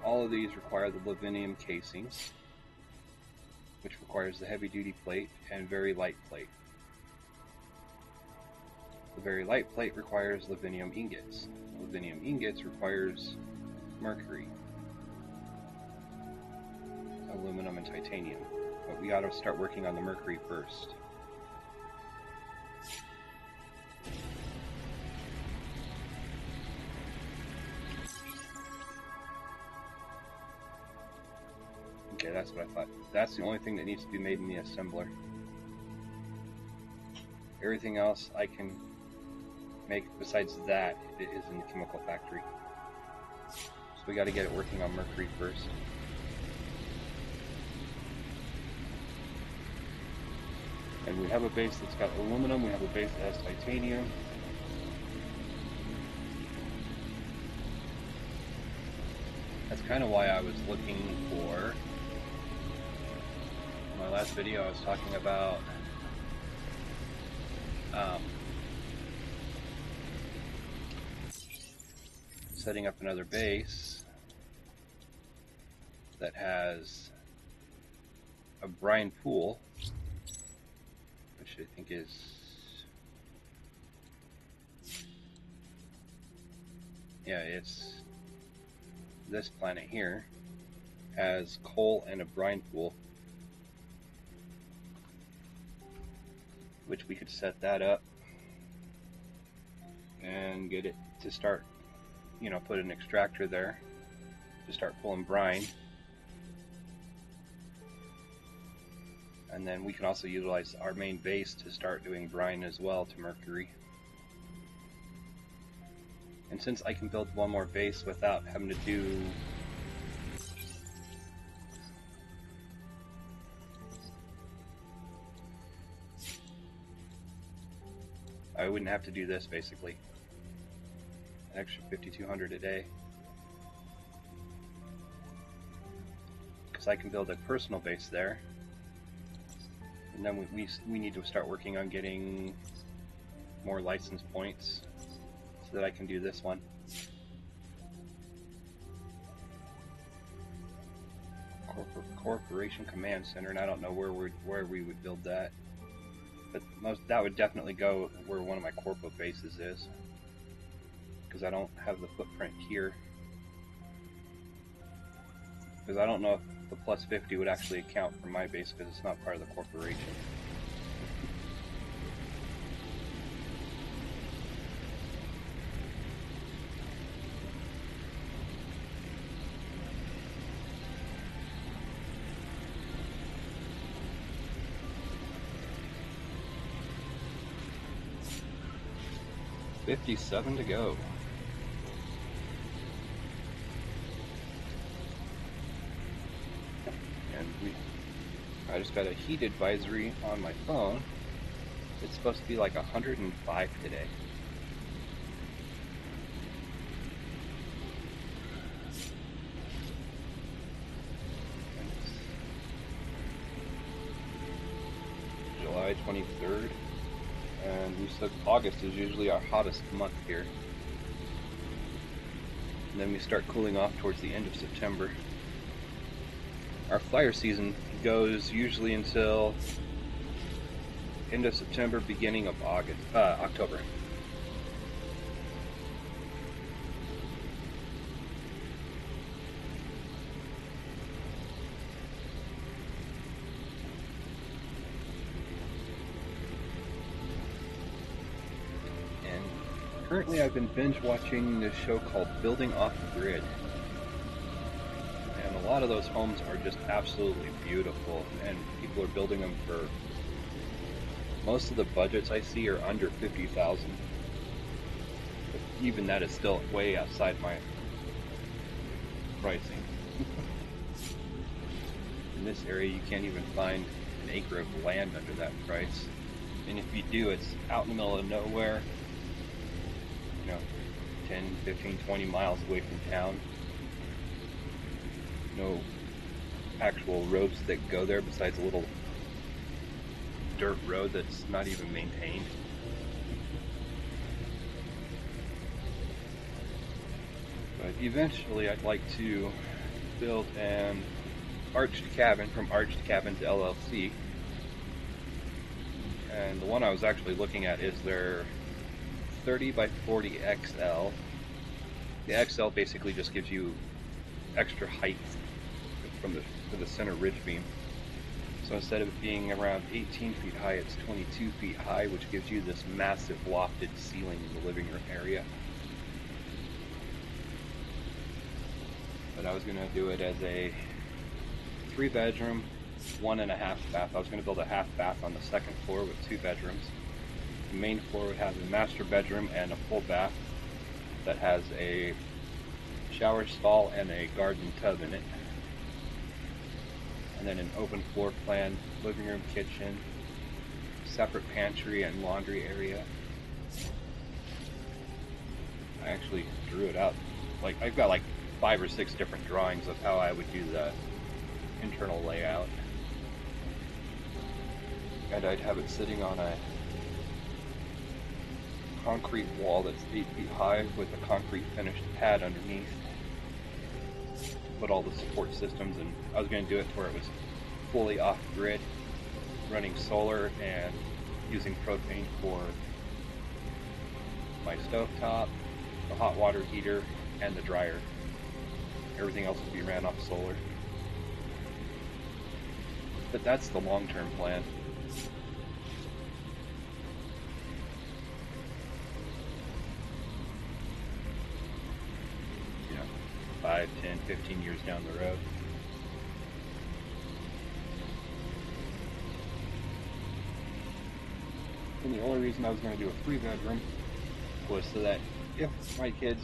all of these require the lavinium casing, which requires the heavy duty plate and very light plate. The very light plate requires lavinium ingots. Lavinium ingots requires mercury, aluminum, and titanium. But we ought to start working on the mercury first. Okay, that's what I thought. That's the only thing that needs to be made in the assembler. Everything else I can make besides that, it is in the chemical factory. So we got to get it working on mercury first. And we have a base that's got aluminum, we have a base that has titanium. That's kind of why I was looking for, in my last video I was talking about setting up another base that has a brine pool, which I think is, yeah, it's this planet here, has coal and a brine pool, which we could set that up and get it to start, put an extractor there to start pulling brine. And then we can also utilize our main base to start doing brine as well to Mercury. And since I can build one more base without having to do I wouldn't have to do this basically. An extra 5,200 a day. Because I can build a personal base there. And then we need to start working on getting more license points so that I can do this one. Corporation Command Center, and I don't know where we would build that. But that would definitely go where one of my corpo bases is, because I don't have the footprint here. Because I don't know if the plus 50 would actually account for my base, because it's not part of the corporation. $57 to go. And I just got a heat advisory on my phone. It's supposed to be like 105 today. It's July 23rd. And we said August is usually our hottest month here. And then we start cooling off towards the end of September. Our flyer season goes usually until end of September, beginning of October. Currently, I've been binge watching this show called Building Off the Grid. And a lot of those homes are just absolutely beautiful, and people are building them for, most of the budgets I see are under $50,000. But even that is still way outside my pricing. In this area, you can't even find an acre of land under that price. And if you do, it's out in the middle of nowhere. 10, 15, 20 miles away from town. No actual roads that go there besides a little dirt road that's not even maintained. But eventually I'd like to build an arched cabin from Arched Cabins LLC. And the one I was actually looking at is their 30 by 40 XL. The XL basically just gives you extra height from the center ridge beam. So instead of it being around 18 feet high, it's 22 feet high, which gives you this massive lofted ceiling in the living room area. But I was going to do it as a 3-bedroom, 1.5 bath. I was going to build a half bath on the second floor with 2 bedrooms. The main floor would have a master bedroom and a full bath that has a shower stall and a garden tub in it. And then an open floor plan, living room, kitchen, separate pantry and laundry area. I actually drew it out. I've got 5 or 6 different drawings of how I would do the internal layout. And I'd have it sitting on a concrete wall that's 8 feet high with a concrete finished pad underneath. Put all the support systems, and I was going to do it to where it was fully off-grid, running solar and using propane for my stovetop, the hot water heater, and the dryer. Everything else would be ran off solar. But that's the long-term plan. 5, 10, 15 years down the road. And the only reason I was going to do a 3-bedroom was so that if my kids,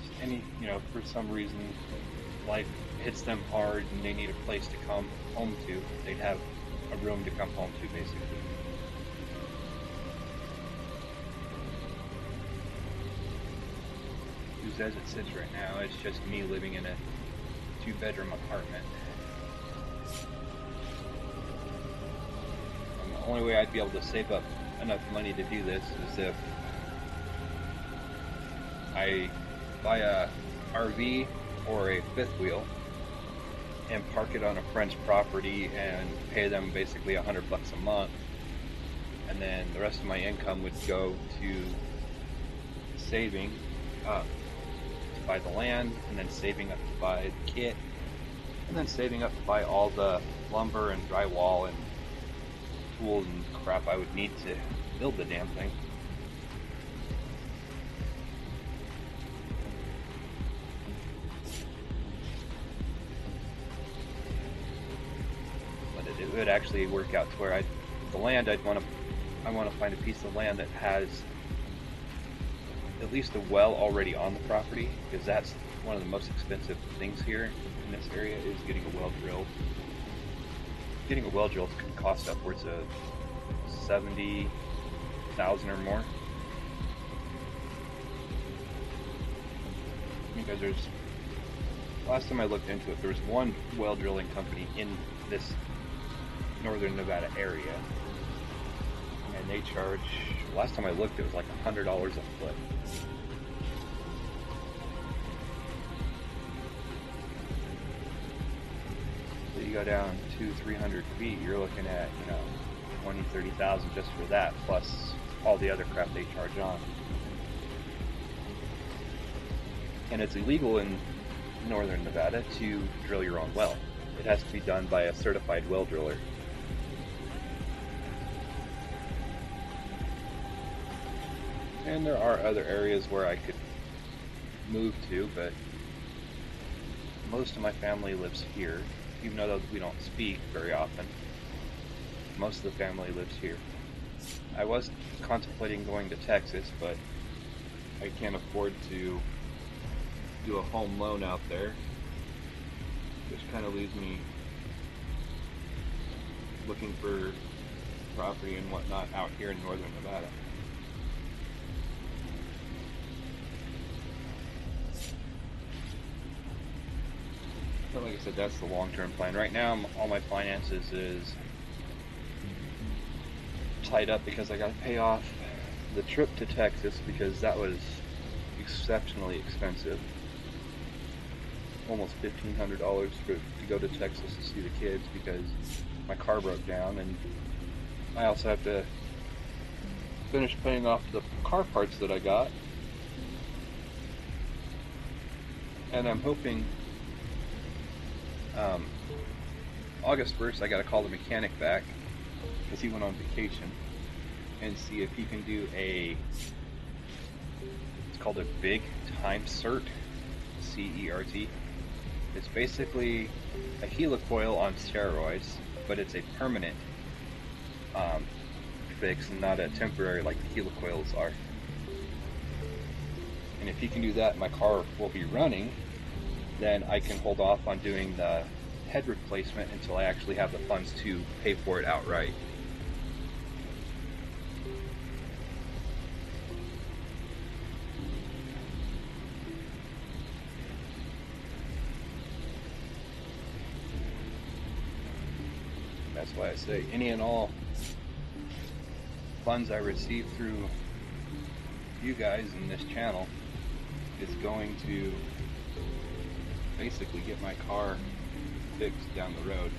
for some reason life hits them hard and they need a place to come home to, they'd have a room to come home to, basically. Because as it sits right now, it's just me living in a 2-bedroom apartment. And the only way I'd be able to save up enough money to do this is if I buy a RV or a fifth wheel and park it on a friend's property and pay them basically $100 a month, and then the rest of my income would go to saving up to buy the land, and then saving up to buy the kit, and then saving up to buy all the lumber and drywall and tools and crap I would need to build the damn thing. It would actually work out to where I want to find a piece of land that has at least a well already on the property, because that's one of the most expensive things here in this area, is getting a well drilled. Getting a well drilled can cost upwards of $70,000 or more. Because last time I looked into it, there was one well drilling company in this northern Nevada area, and they charge, last time I looked, it was like $100 a foot. So you go down 200-300 feet, you're looking at, $20,000-$30,000 just for that, plus all the other crap they charge on. And it's illegal in northern Nevada to drill your own well. It has to be done by a certified well driller. And there are other areas where I could move to, but most of my family lives here, even though we don't speak very often. Most of the family lives here. I was contemplating going to Texas, but I can't afford to do a home loan out there, which kind of leaves me looking for property and whatnot out here in northern Nevada. But like I said, that's the long-term plan. Right now, all my finances is tied up because I got to pay off the trip to Texas, because that was exceptionally expensive. Almost $1,500 to go to Texas to see the kids, because my car broke down, and I also have to finish paying off the car parts that I got. And I'm hoping August 1st, I got to call the mechanic back because he went on vacation, and see if he can do it's called a big time cert, C-E-R-T. It's basically a helicoil on steroids, but it's a permanent fix and not a temporary like the helicoils are. And if he can do that, my car will be running. Then I can hold off on doing the head replacement until I actually have the funds to pay for it outright. That's why I say any and all funds I receive through you guys in this channel is going to basically get my car fixed down the road.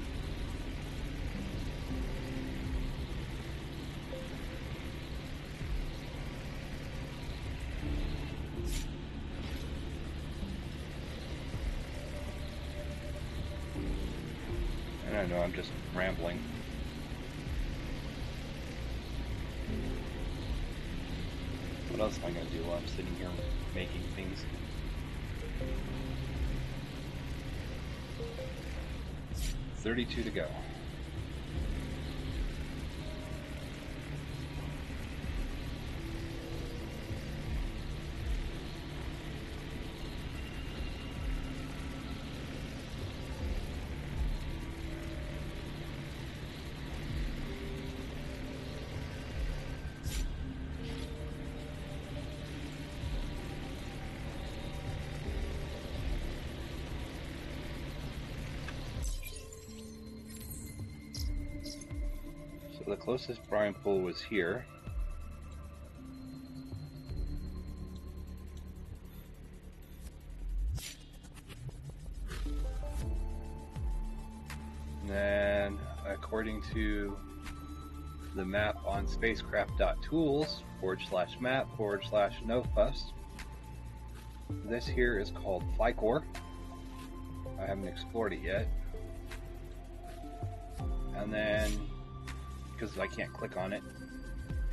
And I know I'm just rambling. What else am I going to do while I'm sitting here making things? 32 to go. The closest brine pool was here. And then, according to the map on spacecraft.tools/map/no-fuss, this here is called Flycore. I haven't explored it yet. And then, because I can't click on it,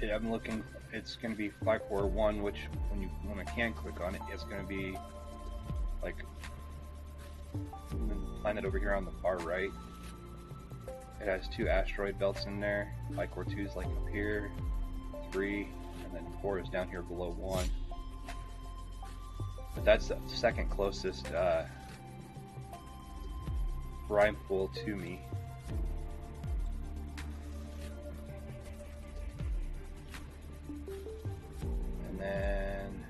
I'm looking, it's going to be 541, which when I can click on it, it's going to be like the planet over here on the far right. It has 2 asteroid belts in there. Flycore 2 is like up here, 3, and then 4 is down here below 1. But that's the second closest brine pool to me. And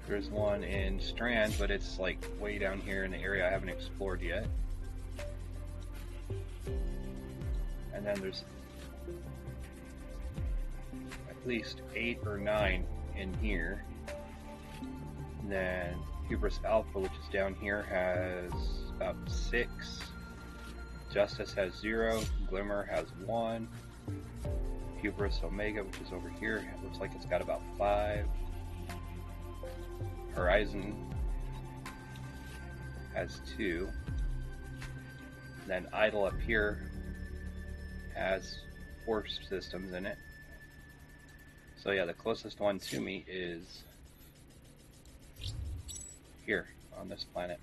there's one in Strand, but it's like way down here in the area I haven't explored yet. And then there's at least 8 or 9 in here. And then Hubris Alpha, which is down here, has about 6. Justice has 0. Glimmer has 1. Hubris Omega, which is over here, it looks like it's got about 5. Horizon has 2. And then Idle up here has 4 systems in it. So yeah, the closest one to me is here on this planet.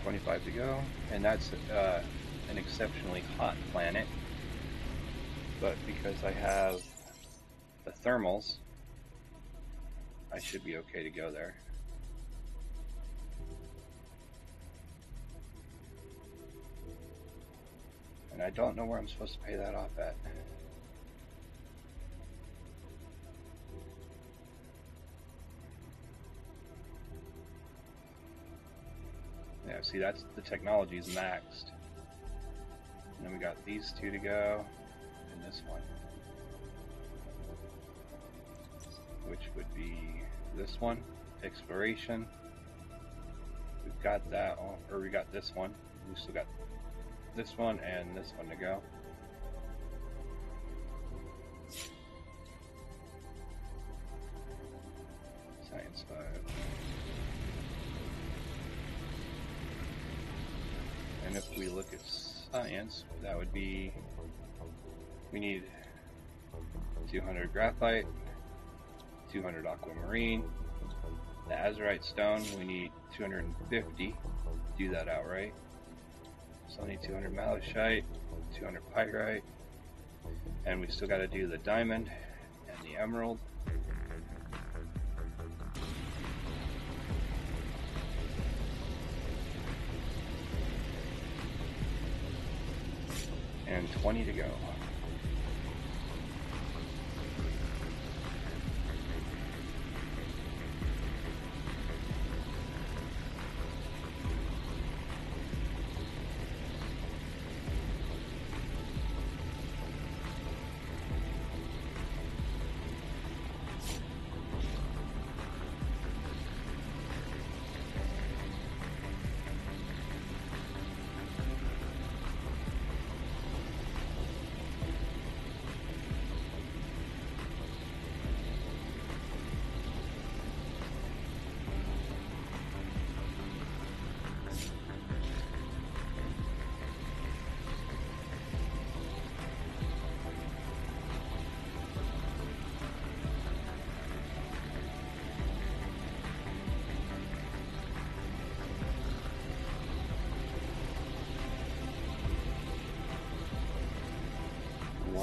$25 to go, and that's an exceptionally hot planet, but because I have the thermals, I should be okay to go there. And I don't know where I'm supposed to pay that off at. Yeah, see, that's the technology is maxed. And then we got these 2 to go, and this one, which would be this one, exploration. We've got that one, or we got this one. We still got this one and this one to go. Science 5. And if we look at science, that would be, we need 200 graphite, 200 aquamarine, the azurite stone, we need 250, do that outright. So I need 200 malachite, 200 pyrite, and we still got to do the diamond and the emerald. And 20 to go.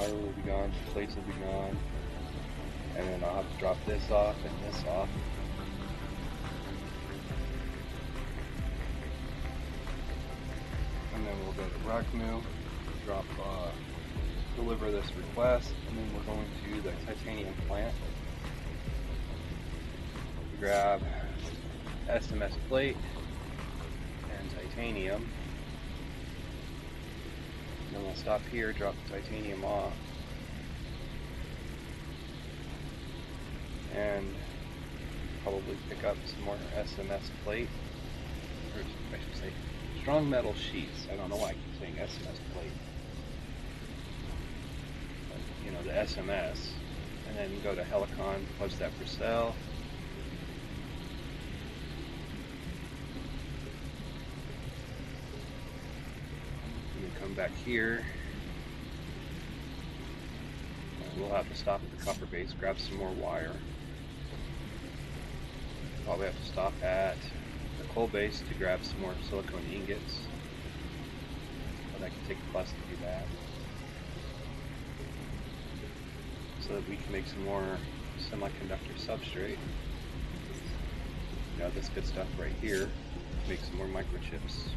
power will be gone, the plates will be gone, and then I'll have to drop this off and this off. And then we'll go to Rackmu, deliver this request, and then we're going to the titanium plant to grab SMS plate and titanium. And then we'll stop here, drop the titanium off, and probably pick up some more SMS plate, or I should say strong metal sheets. I don't know why I keep saying SMS plate. But, you know, the SMS. And then go to Helicon, post that for sale. And then come back here. And we'll have to stop at the copper base, grab some more wire. Probably have to stop at the coal base to grab some more silicone ingots. But I can take the bus to do that. So that we can make some more semiconductor substrate. You know, this good stuff right here. Make some more microchips.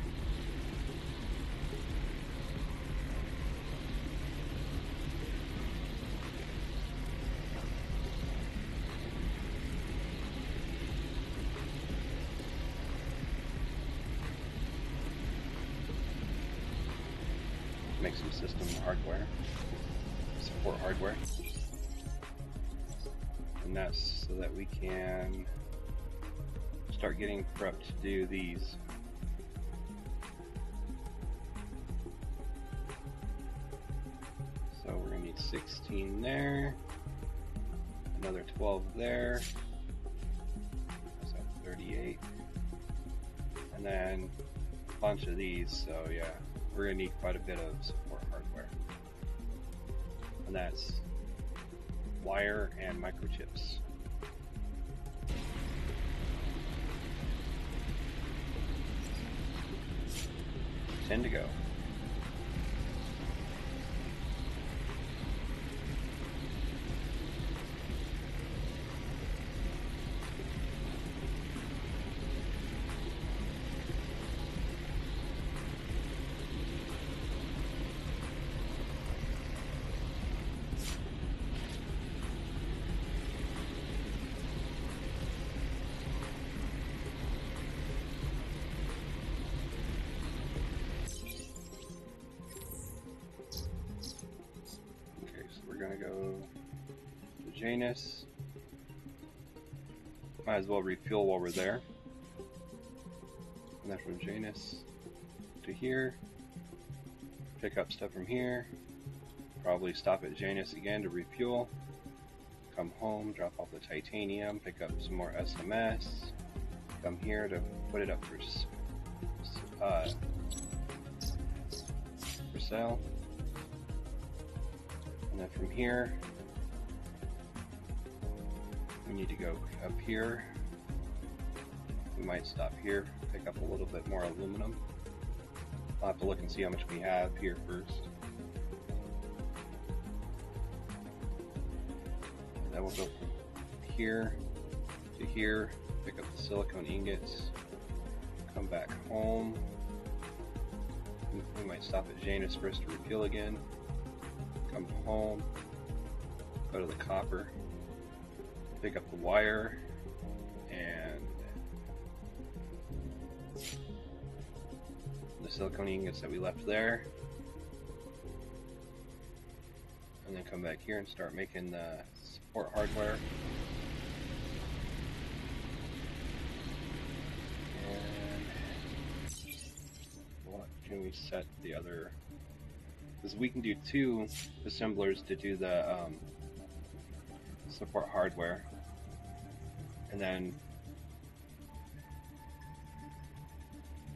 Make some system hardware, support hardware, and that's so that we can start getting prepped to do these. So we're gonna need 16 there, another 12 there, that's at 38, and then a bunch of these, so yeah. We're going to need quite a bit of support hardware. And that's wire and microchips. 10 to go. Gonna go to Janus. Might as well refuel while we're there. And then from Janus to here. Pick up stuff from here. Probably stop at Janus again to refuel. Come home, drop off the titanium, pick up some more SMS. Come here to put it up for sale. And then from here, we need to go up here. We might stop here, pick up a little bit more aluminum. I'll have to look and see how much we have here first. And then we'll go from here to here, pick up the silicone ingots, come back home. We might stop at Janus first to refuel again. Come home, go to the copper, pick up the wire, and the silicone ingots that we left there, and then come back here and start making the support hardware. And what can we set the other? Because we can do 2 assemblers to do the support hardware, and then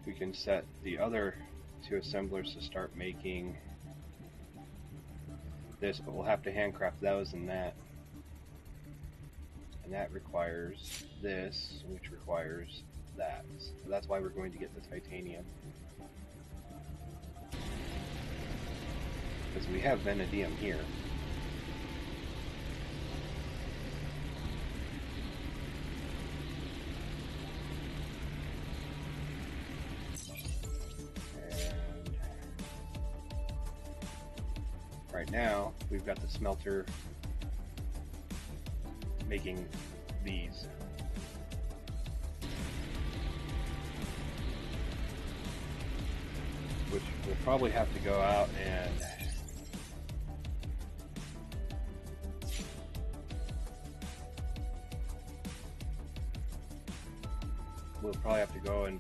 we can set the other 2 assemblers to start making this, but we'll have to handcraft those and that requires this, which requires that. So that's why we're going to get the titanium. because we have vanadium here. And right now, we've got the smelter making these. Which we'll probably have to go out and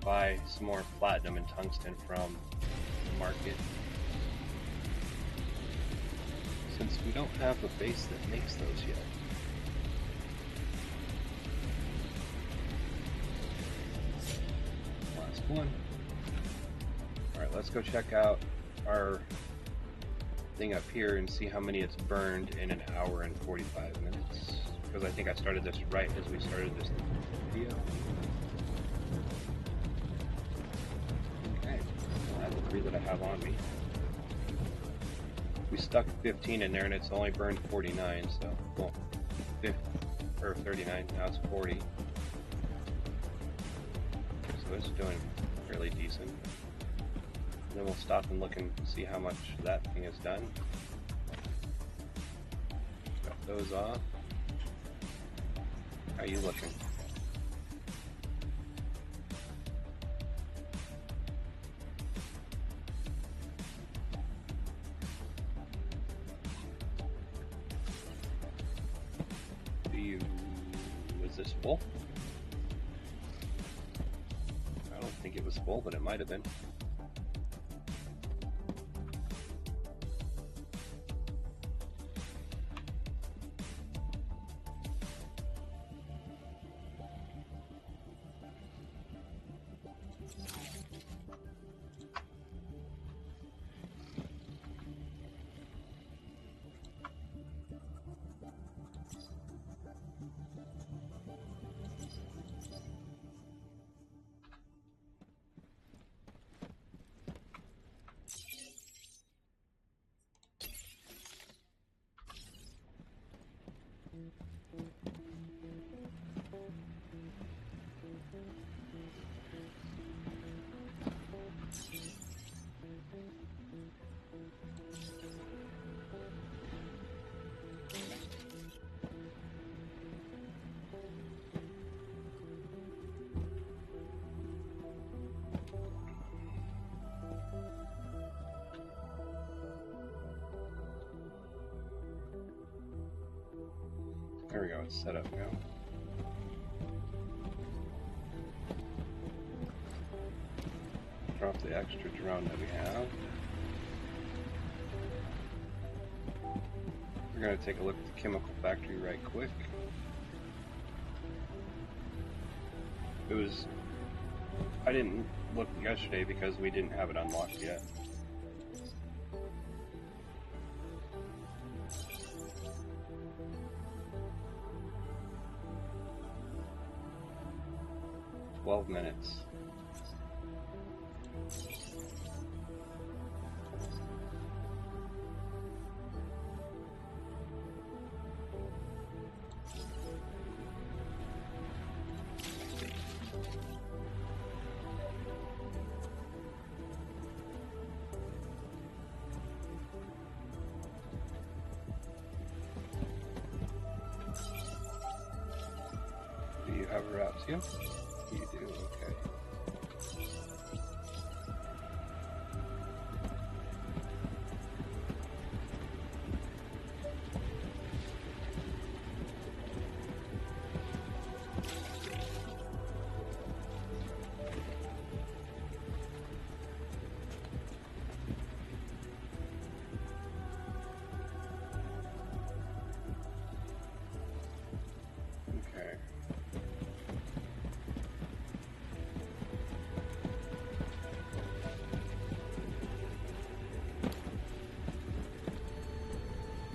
buy some more platinum and tungsten from the market, since we don't have a base that makes those yet. Last one. Alright, let's go check out our thing up here and see how many it's burned in an hour and 45 minutes. Because I think I started this right as we started this video. Okay, well, that's the 3 that I have on me. We stuck 15 in there and it's only burned 49, so, well, 39, now it's 40. So it's doing fairly decent. Then we'll stop and look and see how much that thing has done. Got those off. How are you looking? Is this full? I don't think it was full, but it might have been. There we go, it's set up now. Drop the extra drone that we have. We're going to take a look at the chemical factory right quick. I didn't look yesterday because we didn't have it unlocked yet. Minutes. Do you have a route too? You do, okay.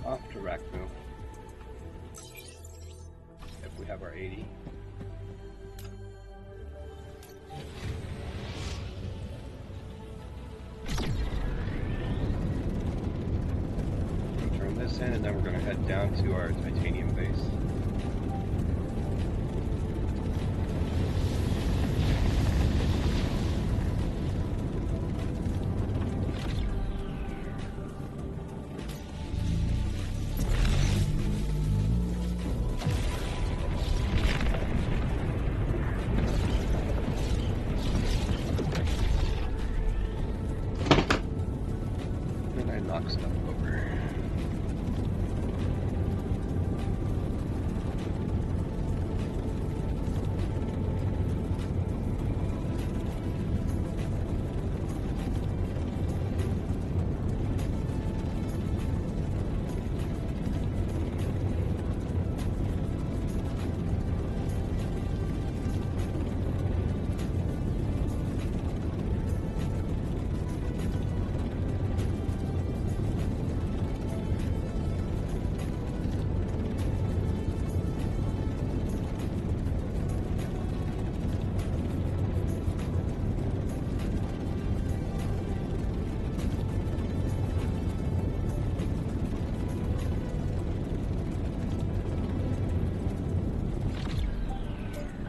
Off to Rackmu. If we have our 80. down to our titanium base. And I knock stuff over.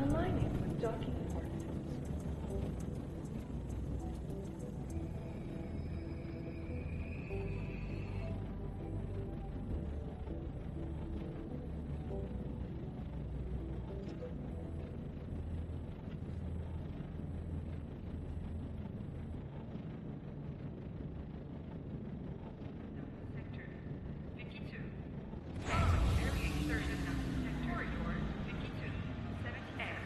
Aligning with docking coordinates. Sector 52. Area exertion. Corridor 52. 7M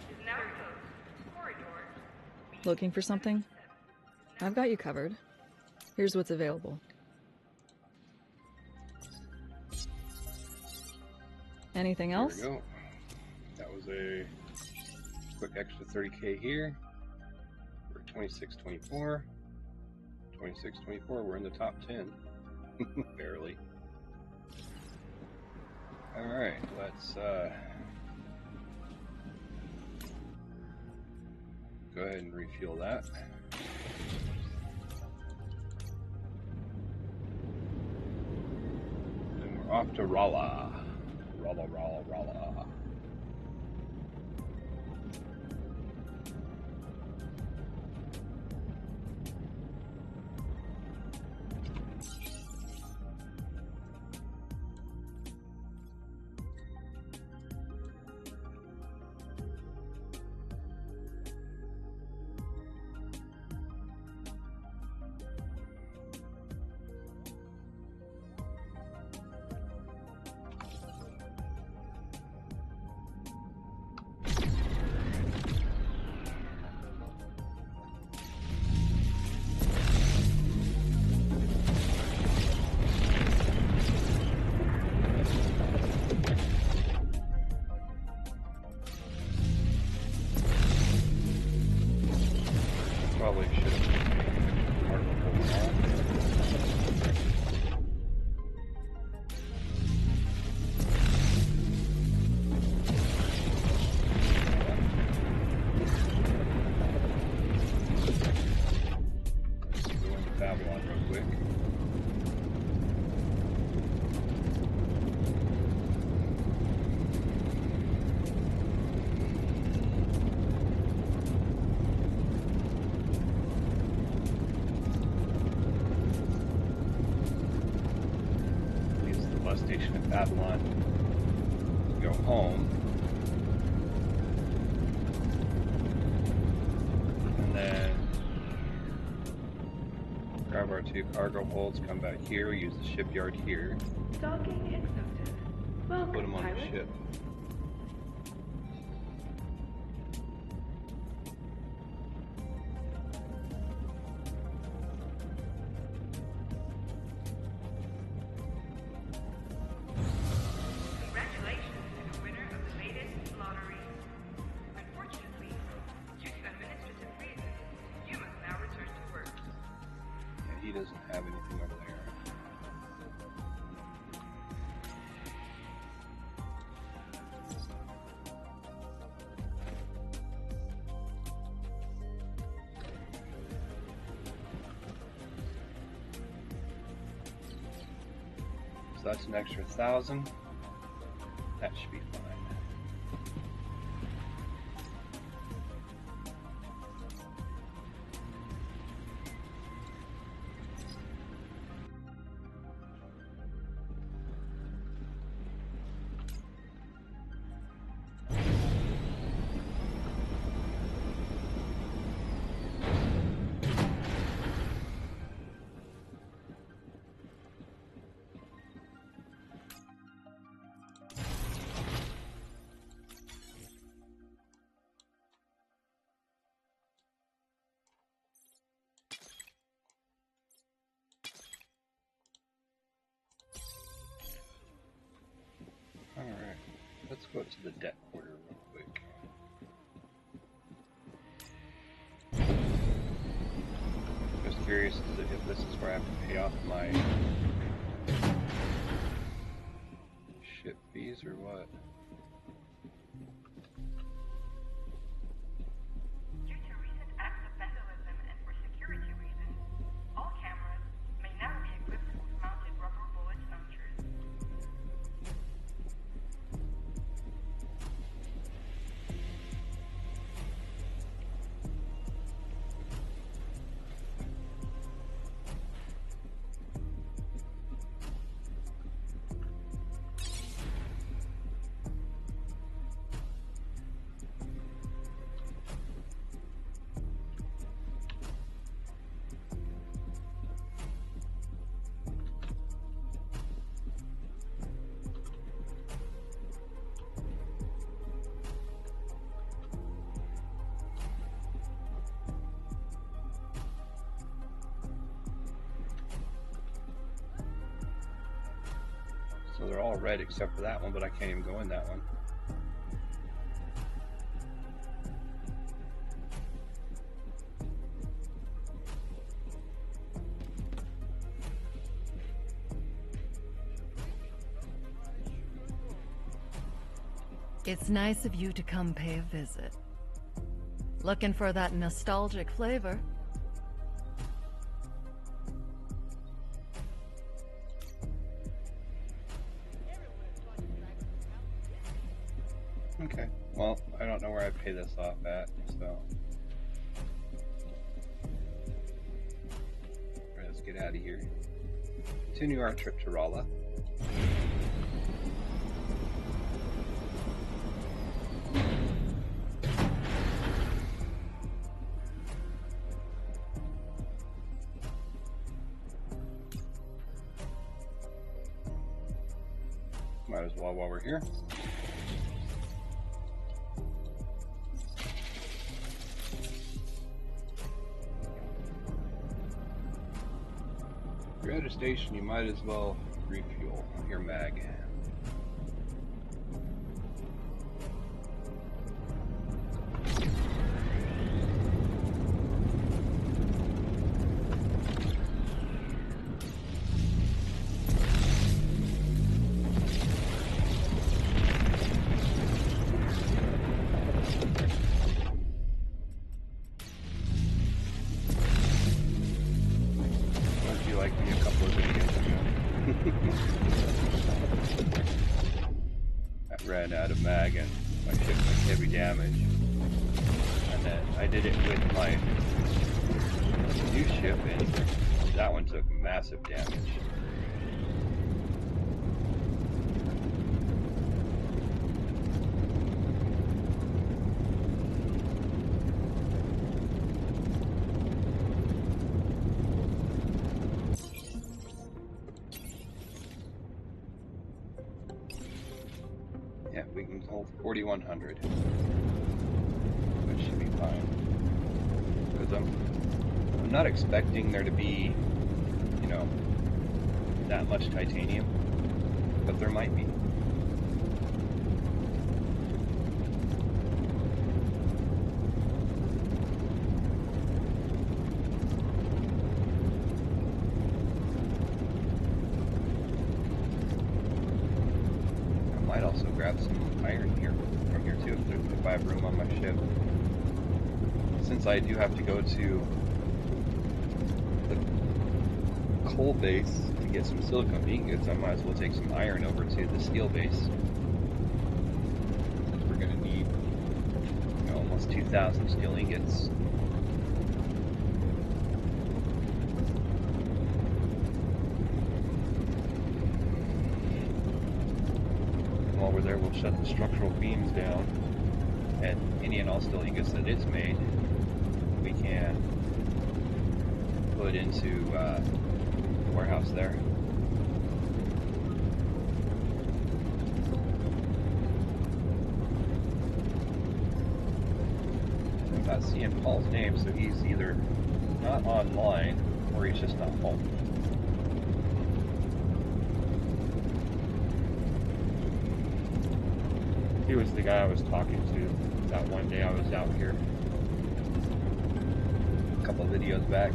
is now closed. Corridor. Looking for something? I've got you covered. Here's what's available. Anything else? There we go. That was a quick extra 30K here. We're 2624. 2624, we're in the top 10. Barely. Alright, let's go ahead and refuel that. And we're off to Rala. Rala. Probably should have cargo hold on. Go into Babylon real quick. Use the bus station at Babylon to go home. And then grab our 2 cargo holds, come back here, use the shipyard here, Docking accepted. Welcome, put them on the pilot. ship. Congratulations to the winner of the latest lottery. Unfortunately, due to administrative reasons, you must now return to work. Yeah, he doesn't have anything over there. that's an extra 1,000. That should be fine. Alright, let's go to the debt quarter real quick. Just curious if this is where I have to pay off my ship fees or what. Due to recent acts of vandalism and for security reasons, all cameras may now be equipped with mounted rubber bullet launchers. So they're all red except for that one, but I can't even go in that one. It's nice of you to come pay a visit. Looking for that nostalgic flavor? Okay, well, I don't know where I pay this off at, so. Let's get out of here. Continue our trip to Rala. Might as well while we're here. If you're at a station, you might as well refuel your mag. Ran out of mag and my ship took heavy damage, and then I did it with my new ship and that one took massive damage. Yeah, we can hold 4,100, which should be fine. Because I'm not expecting there to be, you know, that much titanium, but there might be. Might also grab some iron here from here too if I have room on my ship. Since I do have to go to the coal base to get some silicone ingots, I might as well take some iron over to the steel base. Since we're going to need, you know, almost 2,000 steel ingots. While we're there, we'll shut the structural beams down, and any and all steel ingots that it's made, we can put into the warehouse there. I'm not seeing Paul's name, so he's either not online or he's just not home. He was the guy I was talking to that one day I was out here. A couple of videos back.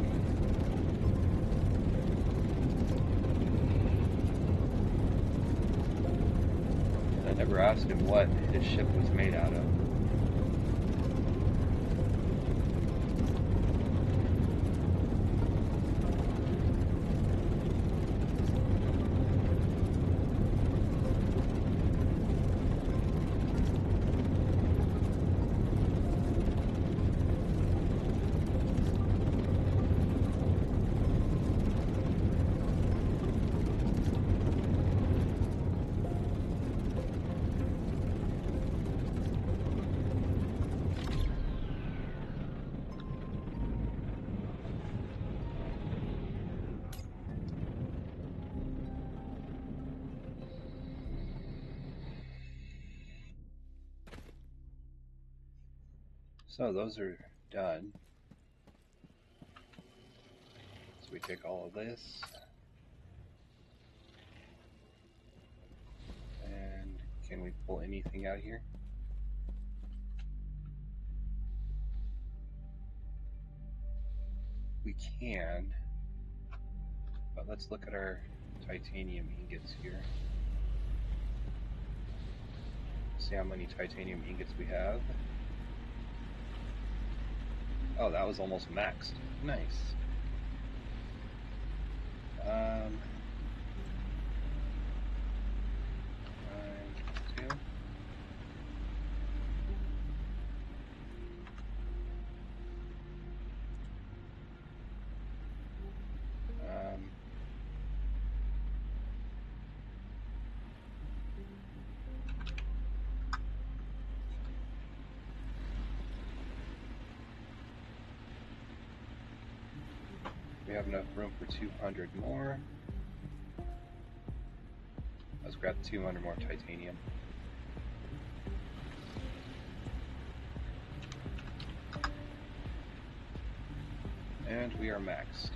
I never asked him what his ship was made out of. So those are done. So we take all of this and can we pull anything out here? We can, but let's look at our titanium ingots here. See how many titanium ingots we have. Oh, that was almost maxed. Nice. Two. We have enough room for 200 more. Let's grab 200 more titanium. And we are maxed.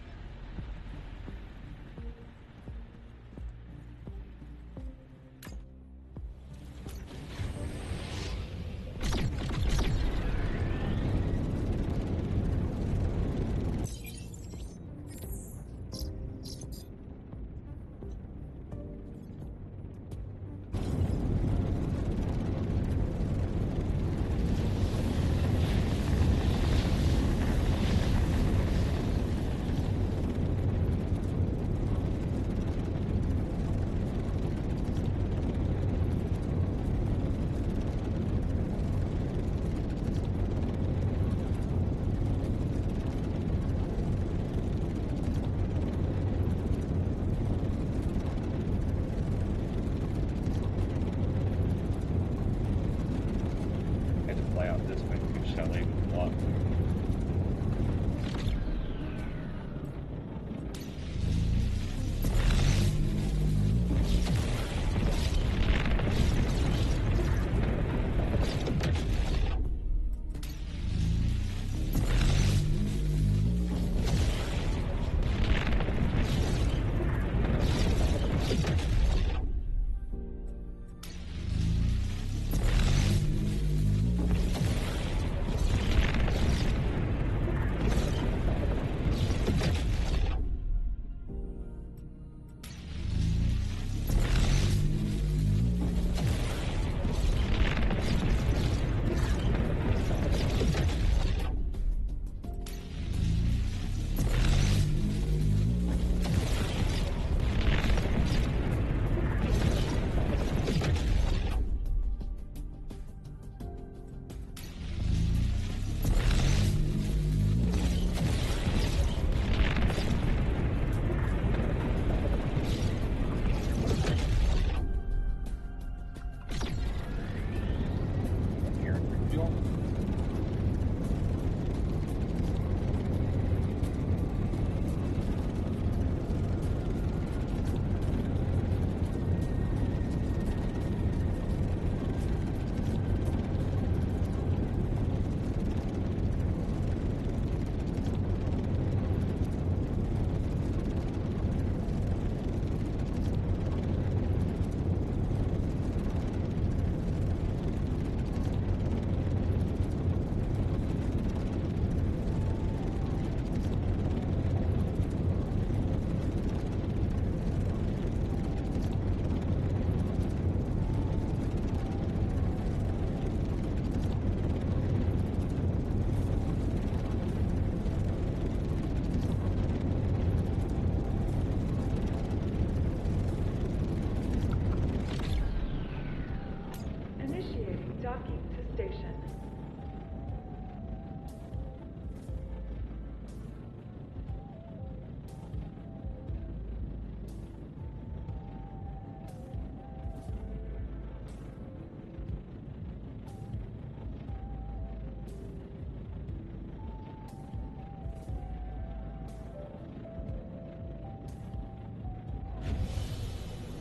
Docking to station.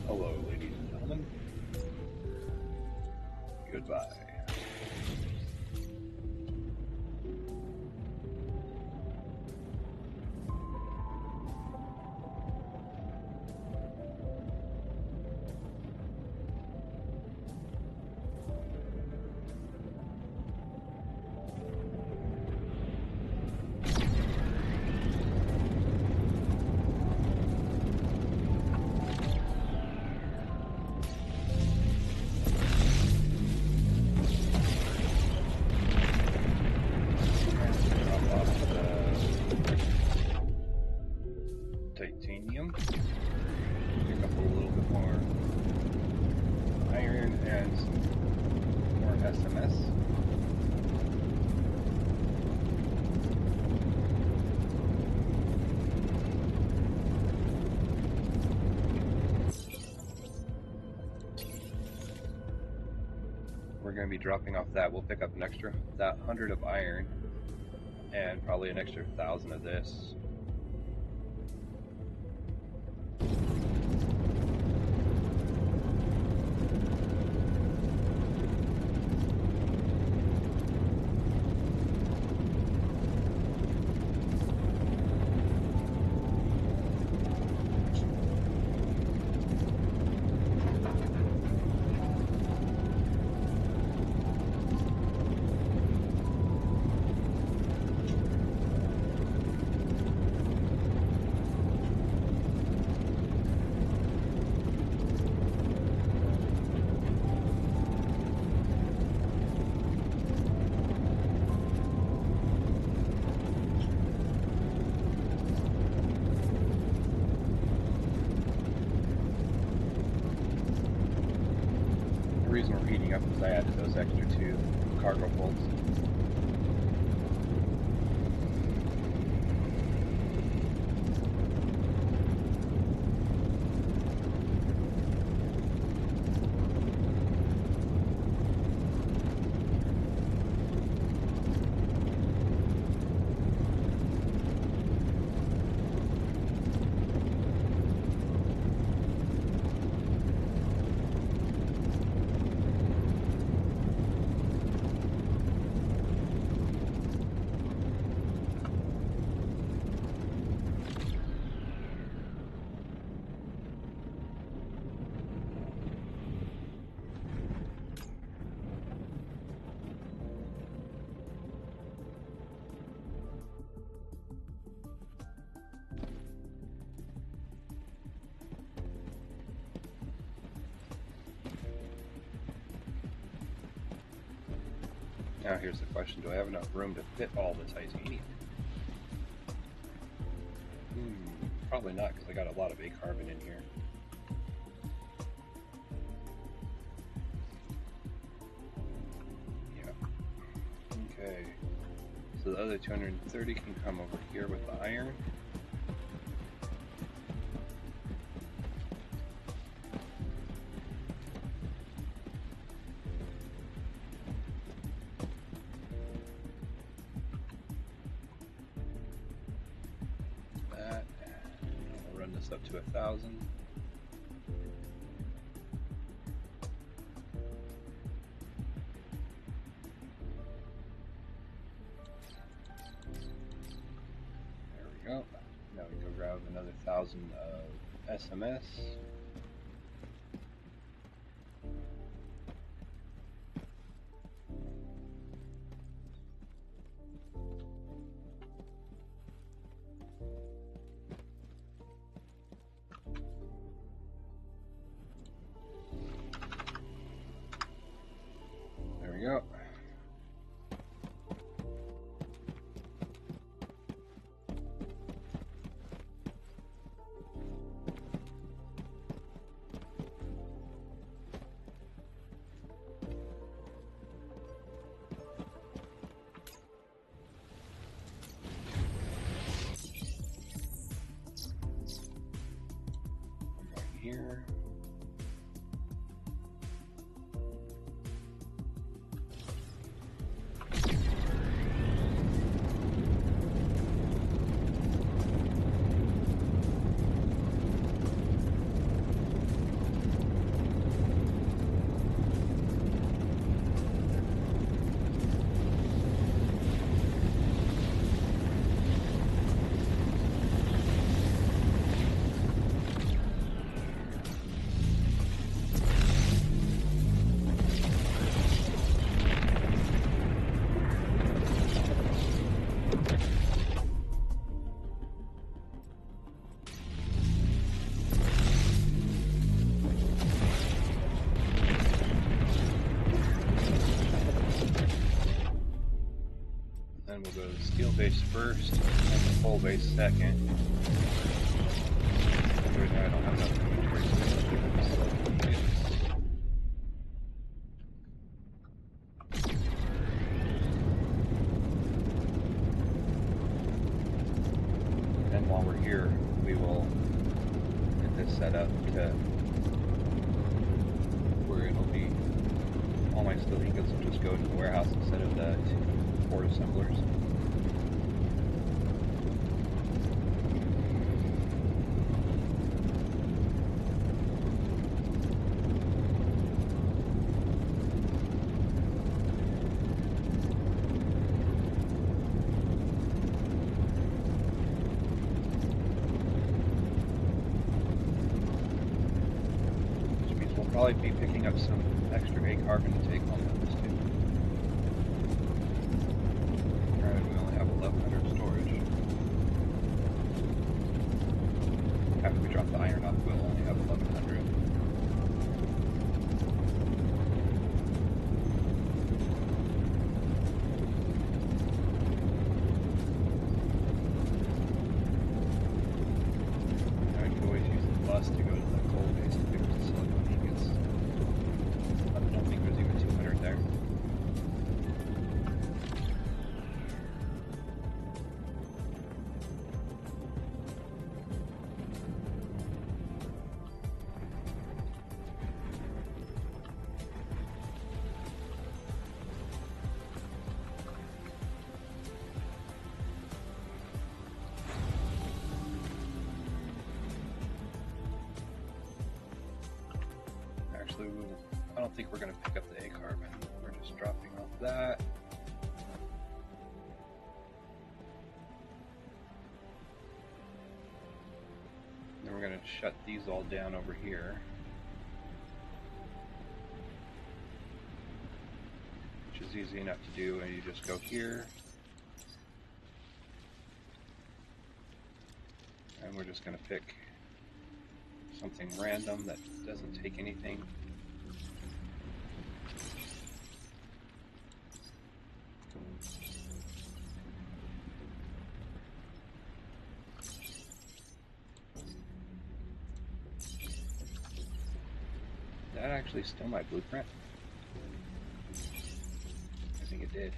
Hello, ladies and gentlemen. Goodbye. Drop off the titanium. Pick up a little bit more iron and some more SMS. We're going to be dropping off that. We'll pick up an extra 100 of iron and probably an extra 1,000 of this. The reason we're heating up is I added those extra 2 cargo bolts. Now here's the question, do I have enough room to fit all the titanium? Probably not, because I got a lot of A-carbon in here. Yeah. Okay. So the other 230 can come over here with the iron. Up to 1,000. There we go. Now we can grab another 1,000 of SMS. There we go. go to the steel base first, and the coal base second. Right now I don't have enough inventory space. And while we're here, we will get this set up to where it'll be all my steel ingots will just go to the warehouse instead of the port assemblers. Probably be picking up some extra A carbon to take home with us too. Alright, we only have 1100 storage. After we drop the iron off, we'll only have 1100. Now we can always use the bus to go to the coal base to pick up the silicon. I don't think there's even 200 there. Actually, I don't think we're going to pick up the A carbon. We're just dropping off that. Then we're going to shut these all down over here. Which is easy enough to do, and you just go here. And we're just going to pick something random that doesn't take anything. Did that actually steal my blueprint? I think it did.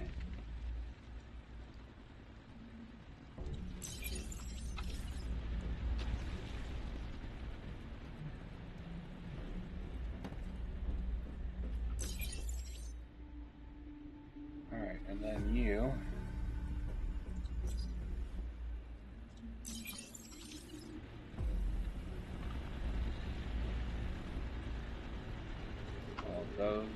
Alright, and then you all those.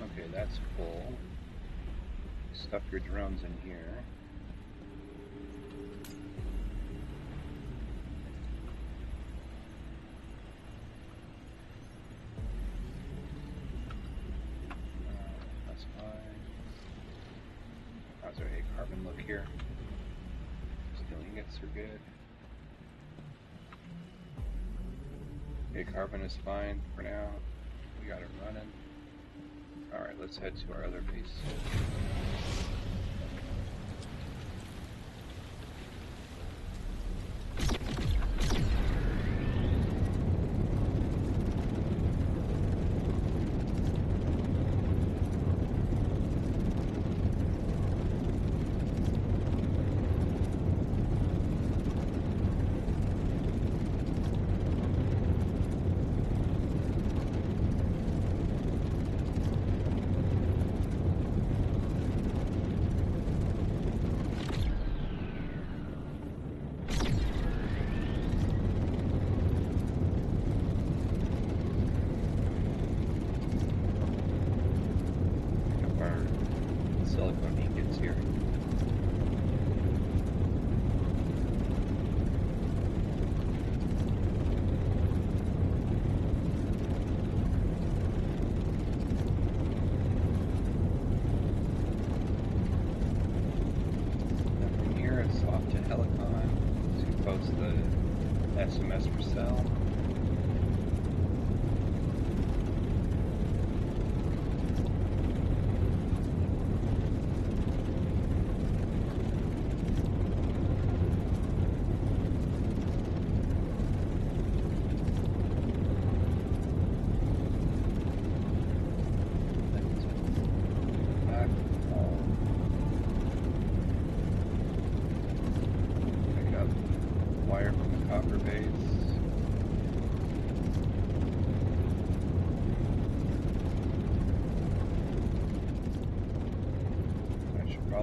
Okay, that's full. Stuff your drones in here. That's fine. How's our A carbon look here? Steel ingots are good. A carbon is fine for now. We got it running. Alright, let's head to our other base.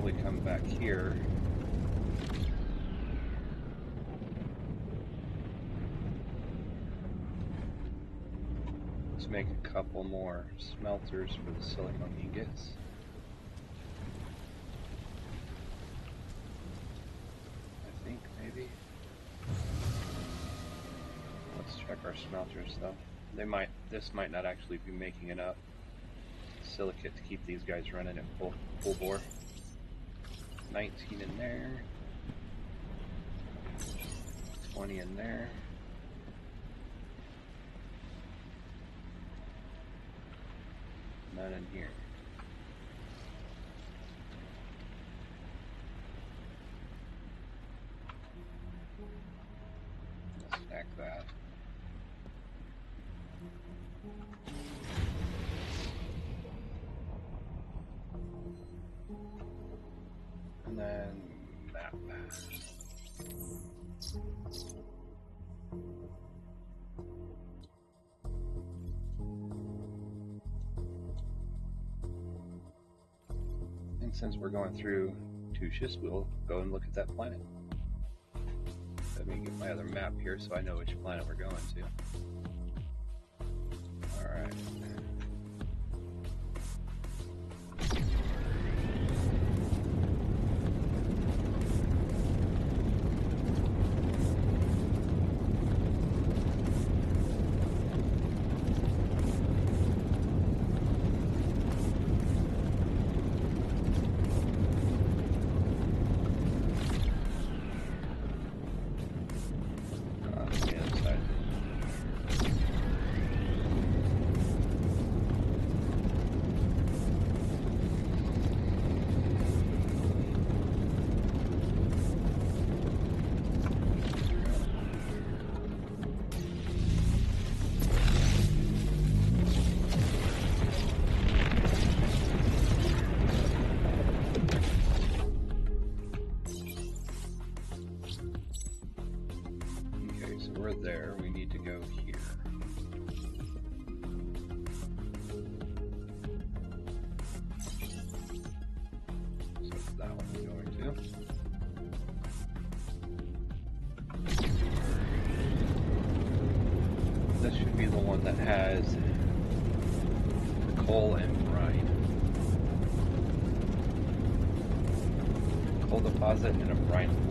probably come back here. Let's make a couple more smelters for the silicone ingots. I think maybe. Let's check our smelters though. This might not actually be making enough silicate to keep these guys running at full bore. 19 in there. 20 in there. None in here. Let's stack that. And then map. And since we're going through two shifts, we'll go and look at that planet. Let me get my other map here so I know which planet we're going to. Alright. We're there, we need to go here. So that one we're going to. This should be the one that has coal and brine. Coal deposit and a brine pool.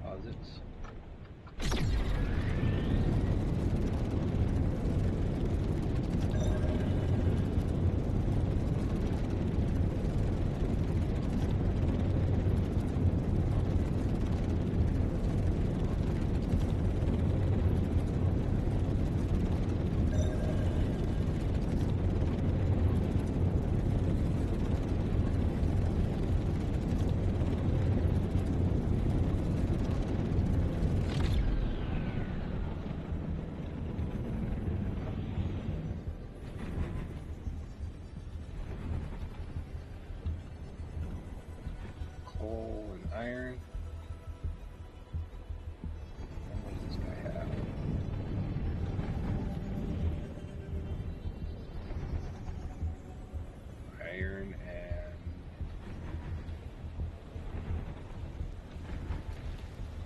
deposits. Coal and iron. And what does this guy have? Iron and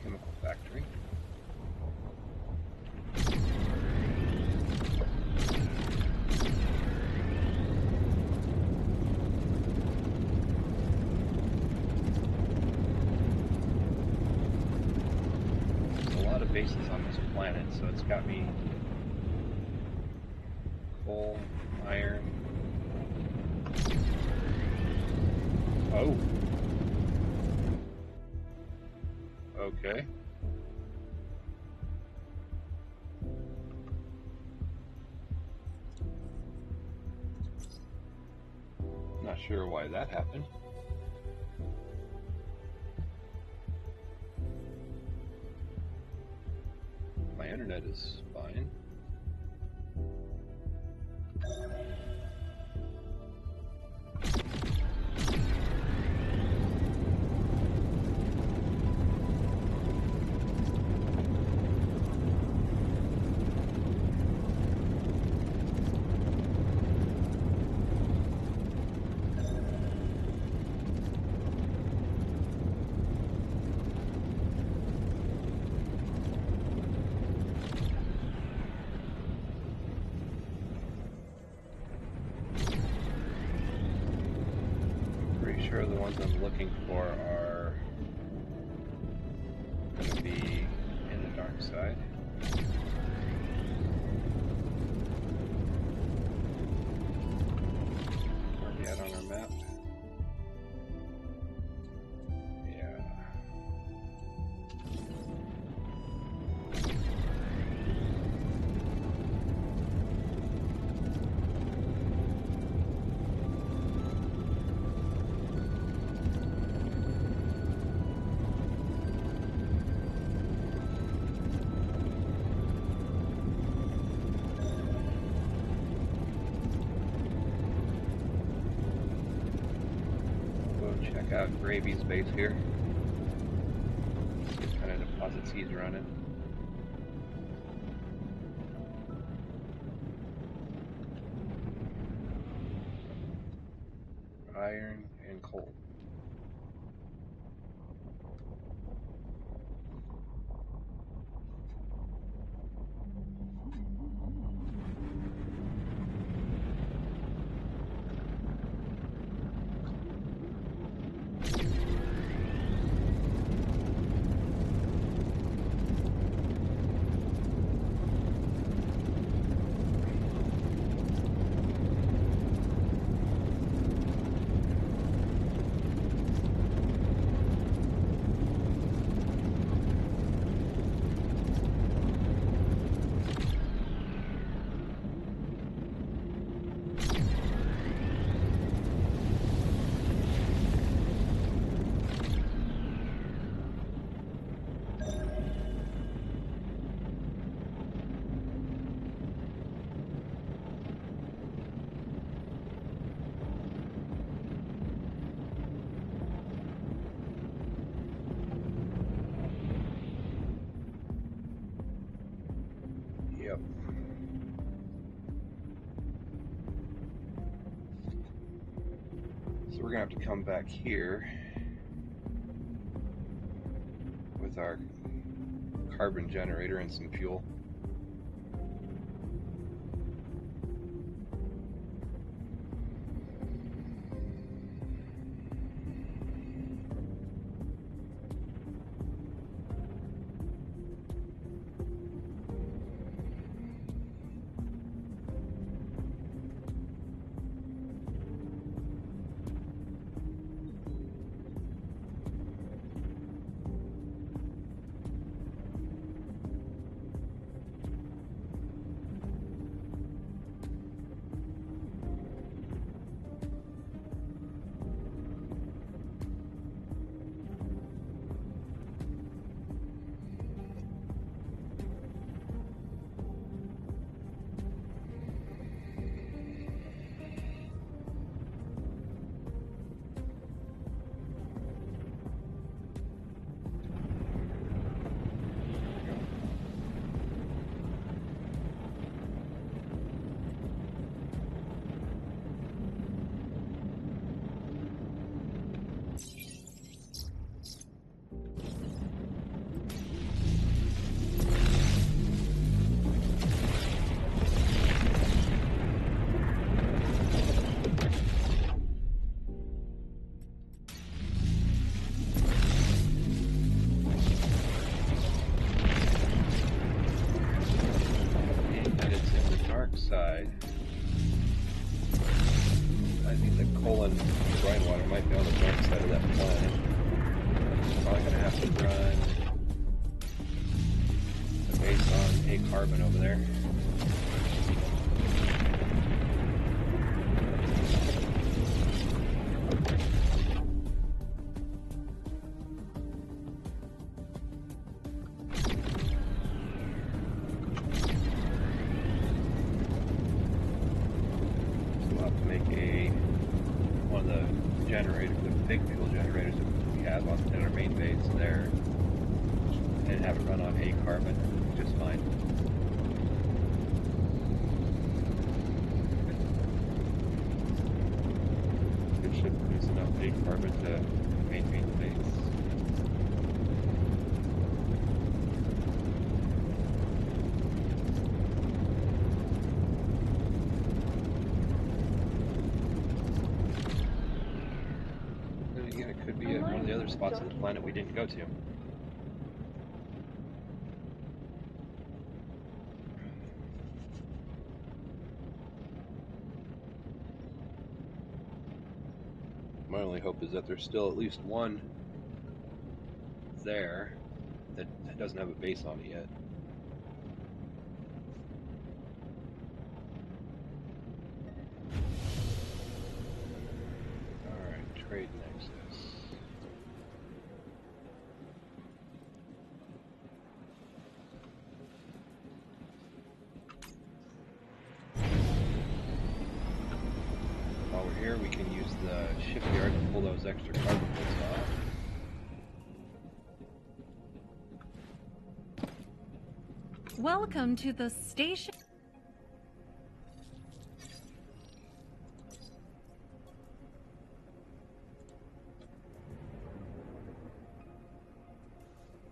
chemical factory. Bases on this planet, so it's got me coal, iron. Oh. Okay. Not sure why that happened. My internet is fine. Sure the ones I'm looking for are going to be in the dark side. Where are we at on our map? Yeah. Check out Gravy's base here. See what kind of deposits he's running. Iron and coal. Yep. So we're gonna have to come back here with our carbon generator and some fuel. side. I think the coal and brine water might be on the north side of that planet. Probably gonna have to run the base on a carbon over there. Spots of the planet we didn't go to. My only hope is that there's still at least one there that doesn't have a base on it yet. Alright, trade nexus. Here we can use the shipyard to pull those extra cargo boats off. Welcome to the station.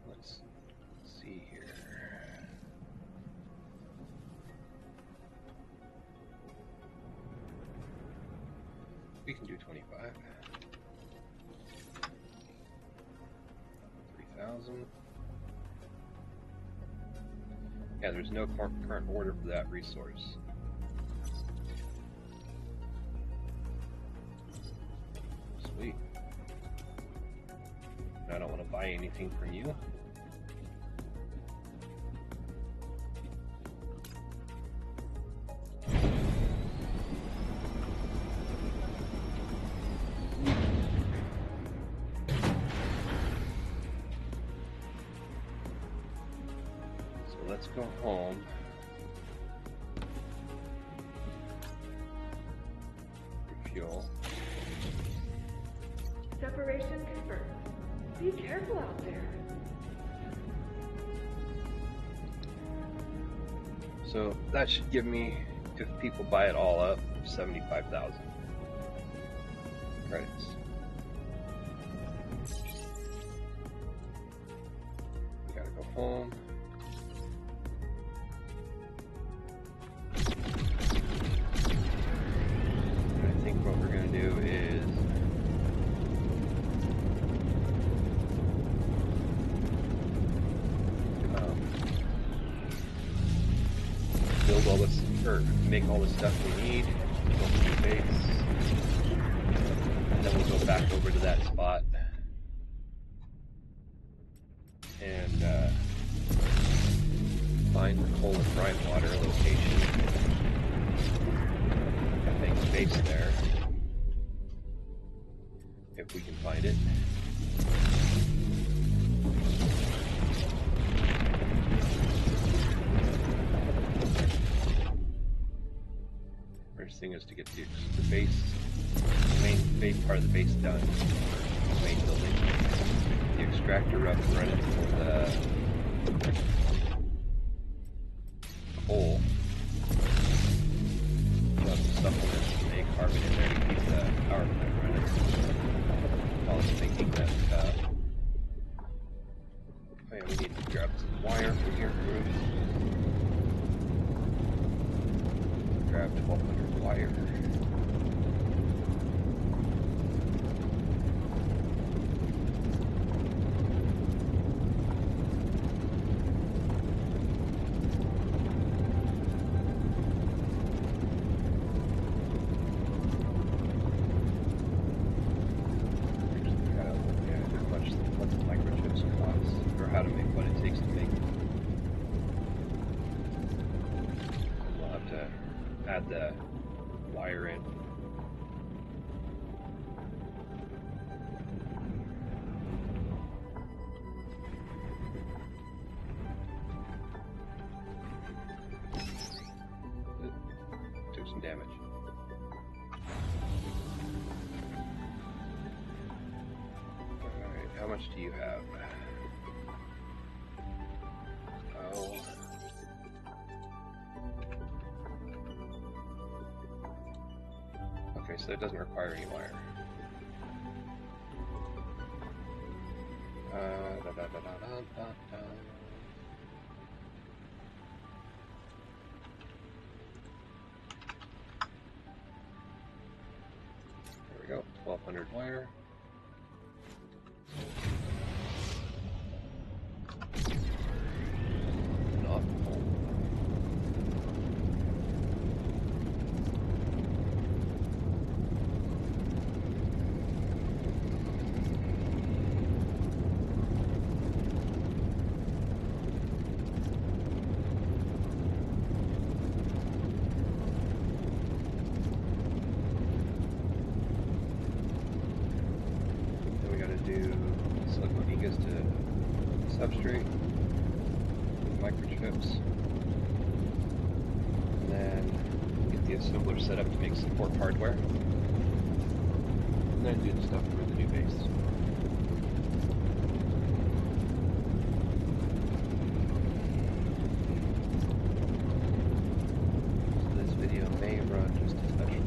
Let's see here. We can do 25. 3,000. Yeah, there's no current order for that resource. Sweet. I don't want to buy anything from you. Let's go home. Refuel. Separation confirmed. Be careful out there. So that should give me, if people buy it all up, 75,000 credits. We gotta go home. Make all the stuff we need, go to the base, and then we'll go back over to that spot and find the coal and brine water location and make a base there if we can find it. Thing is to get the base, the main base part of the base done, the main building, the extractor running for the coal, plus the supplements to make carbon in there to keep the power plant running while it's making that oh yeah, we need to grab some wire from here first. Grab 1,200 wire. it takes to make it. We'll have to add the wire in. Took some damage. Alright, how much do you have? Oh. Okay, so it doesn't require any wire. Da, da, da, da, da, da, da. There we go, 1200 wire. Not full. Then we gotta do silicone ingots to substrate, microchips, and then get the assembler set up to make support hardware, and then do the stuff for the new base. So this video may run just a touch long.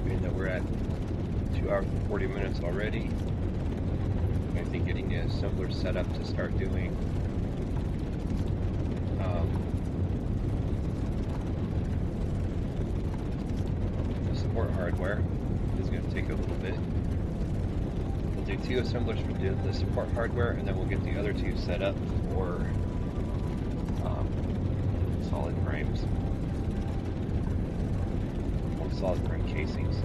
Being that we're at 2 hours and 40 minutes already, I think getting the assembler set up to start doing the support hardware is going to take a little bit. We'll do 2 assemblers for the support hardware, and then we'll get the other 2 set up for solid frames. Solid frame casings.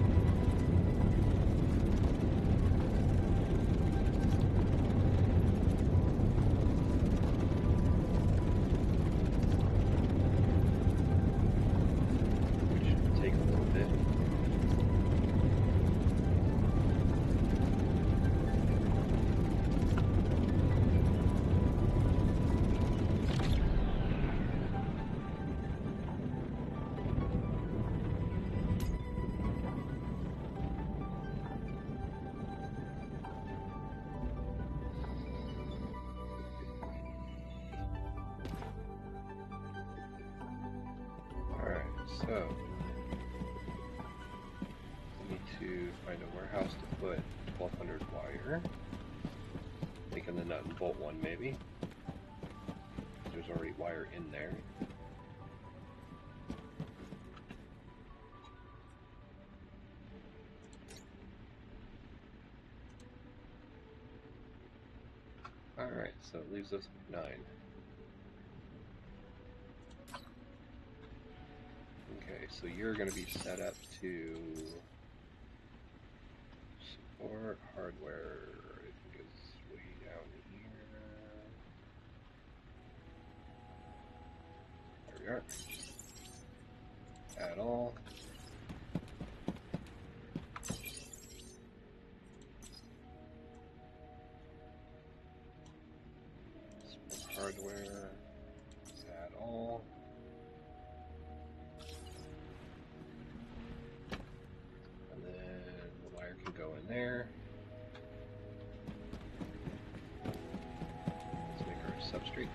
Which should take a little bit. So, we need to find a warehouse to put 1200 wire. Making the nut and bolt one, maybe. There's already wire in there. Alright, so it leaves us with 9. Okay, so you're going to be set up to support hardware. I think it's way down here. There we are. Add all. Support hardware. Add all. Go in there. Let's make our substrate.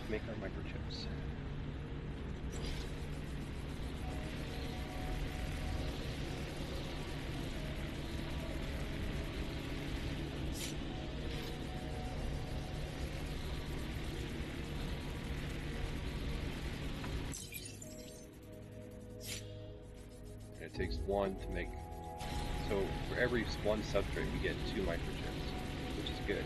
Make our microchips. It takes 1 to make, so for every 1 substrate we get 2 microchips, which is good.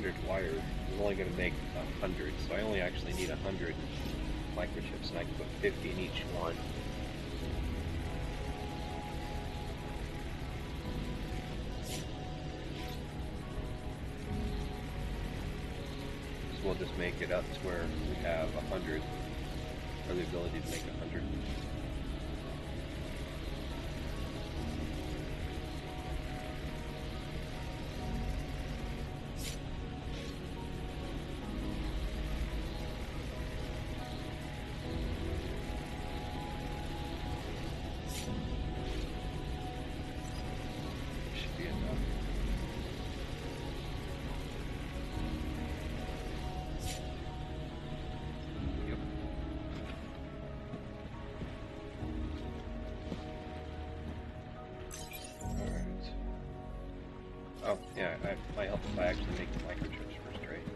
100 wires. I'm only going to make 100, so I only actually need 100 microchips, and I can put 50 in each one. So we'll just make it up to where we have 100, or the ability to make 100. Should be enough. Yep. Alright. Oh, yeah, it might help if I actually make the microchips first, right?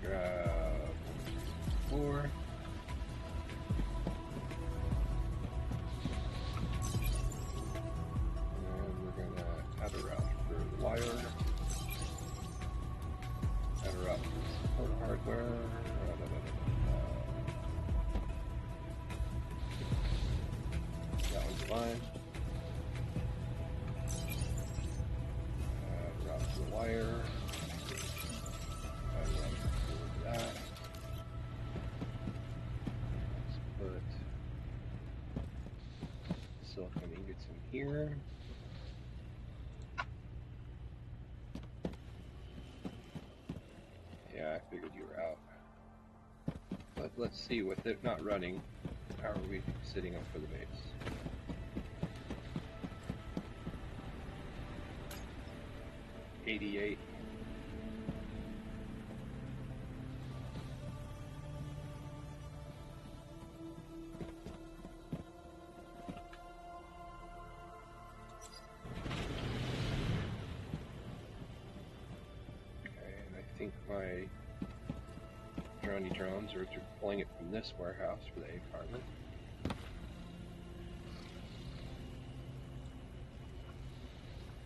Grab 4. And we're going to add a route for the wire. Add a route for support hardware. That one's fine. Route for the wire. That. Let's put silicon ingots in here. Yeah, I figured you were out. But let's see, with it not running, how are we sitting up for the base? my droney drones are pulling it from this warehouse for the A carbon.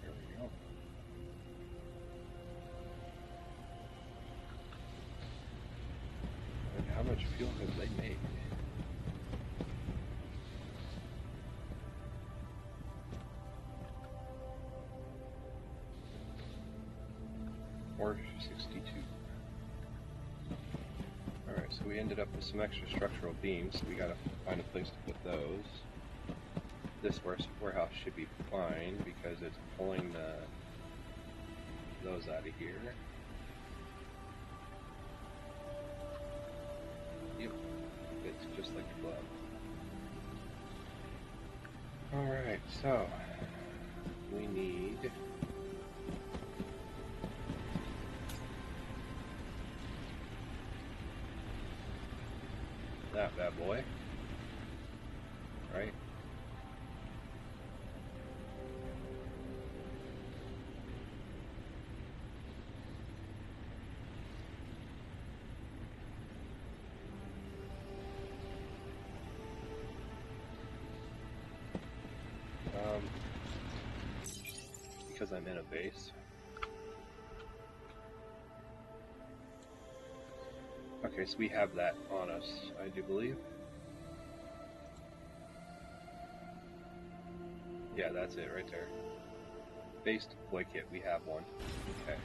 There we go. And how much fuel have they made? Or 62. Alright, so we ended up with some extra structural beams, so we gotta find a place to put those. This warehouse should be fine because it's pulling those out of here. Yep, it's just like a glove. Alright, so we need that bad boy, right? Because I'm in a base. Okay, so we have that on us, I do believe. Yeah, that's it right there. Base deploy kit, we have one. Okay.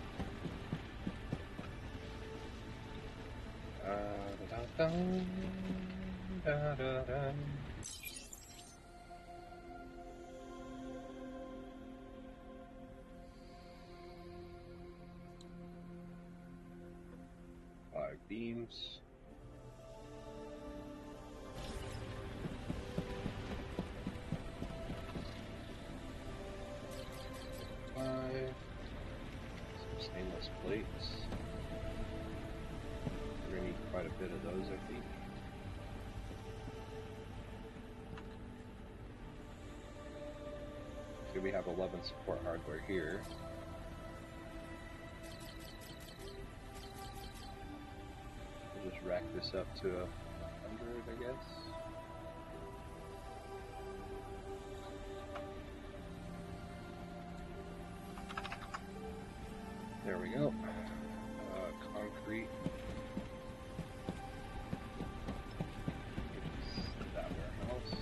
Da-da-da-da. 5 beams. Some stainless plates. We're gonna need quite a bit of those, I think. Okay, we have 11 support hardware here. We'll just rack this up to 100, I guess. There we go. Concrete. That warehouse.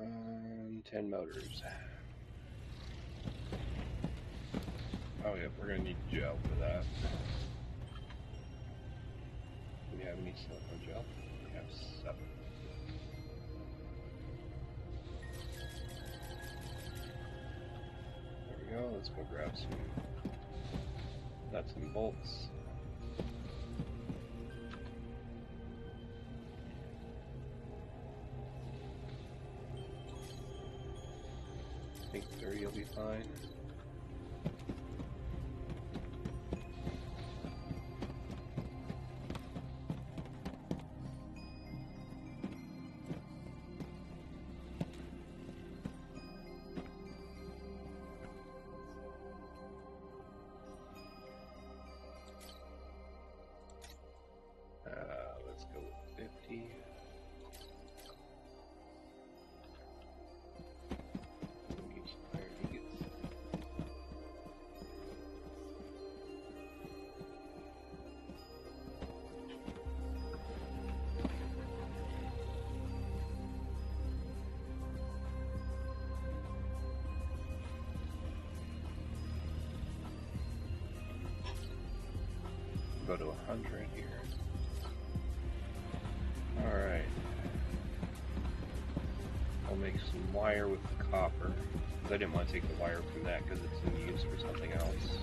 And 10 motors. Oh yeah, we're gonna need gel for that. Do we have any silicone gel? We have 7. There we go, let's go grab some nuts and bolts. I think 30 will be fine. Let's go with 50. Go to 100 here. Alright. I'll make some wire with the copper. I didn't want to take the wire from that because it's in use for something else.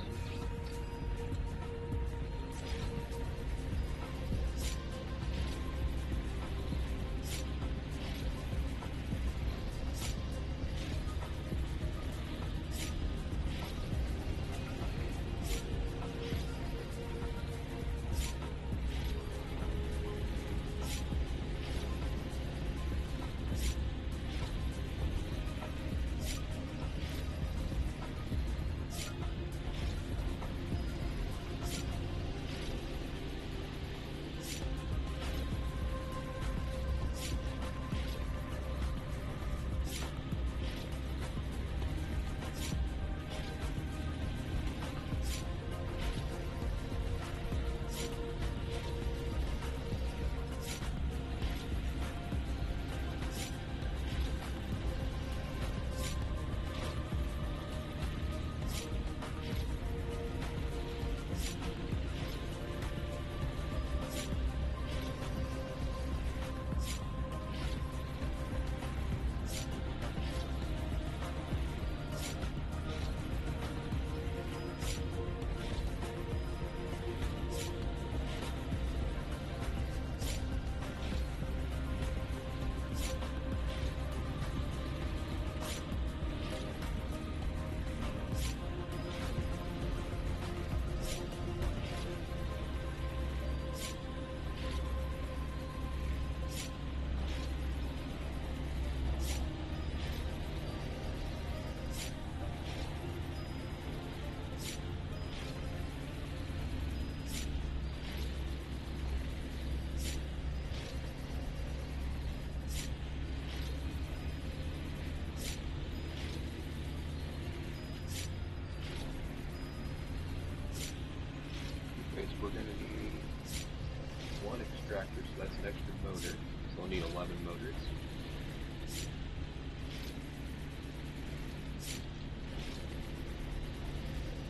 extractor, so that's an extra motor. So we'll need 11 motors.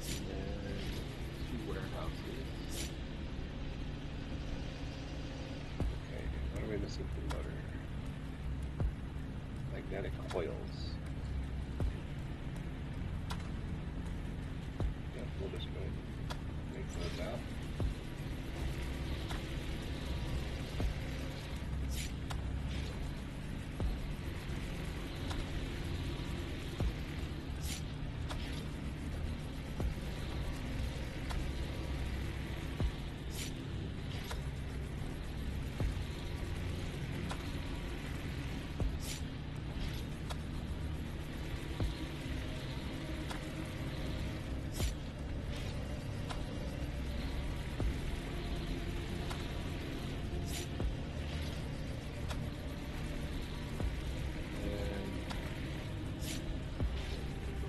And then 2 warehouses. Okay, what are we missing for the motor? Magnetic coils. Yeah, we'll just go make those out.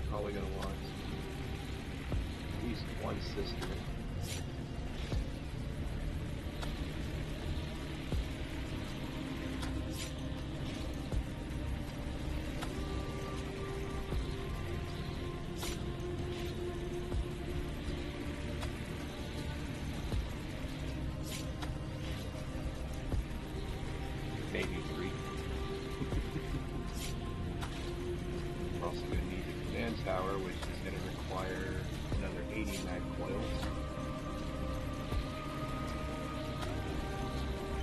Probably going to want at least 1 cistern. Maybe 3. We're also going to need a command tower, which is going to require another 80 mag coils.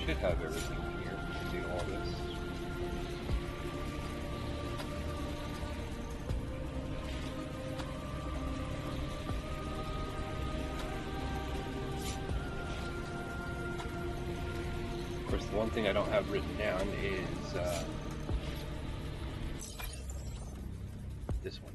Should have everything here to do all this. Of course, the one thing I don't have written down is this one.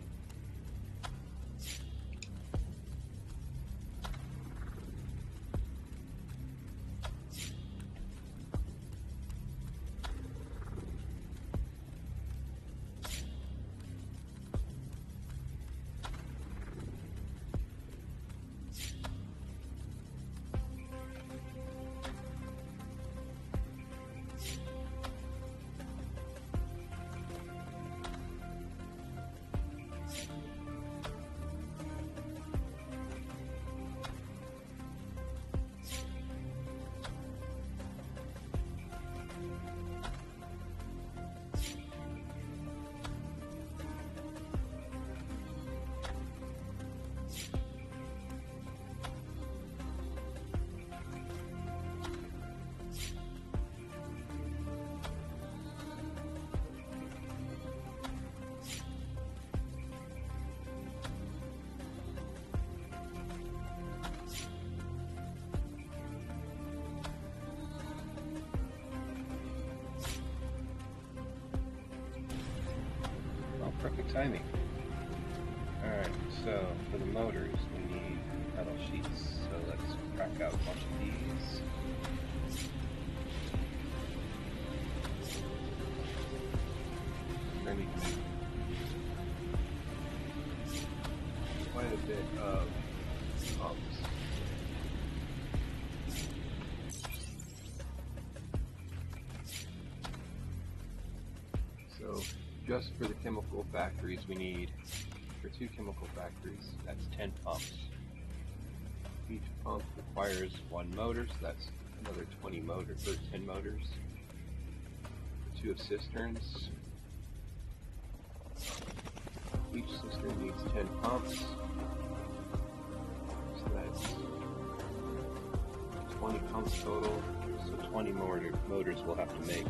Perfect timing. Alright, so for the motors we need metal sheets, so let's crack out a bunch of these. We're going to need quite a bit of pumps. So just for the chemical factories we need, for 2 chemical factories, that's 10 pumps. Each pump requires 1 motor, so that's another 20 motors, or 10 motors. 2 of cisterns. Each cistern needs 10 pumps. So that's 20 pumps total. So 20 motors we'll have to make.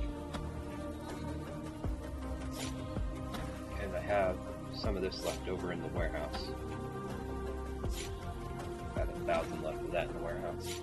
And I have some of this left over in the warehouse. Got 1,000 left of that in the warehouse.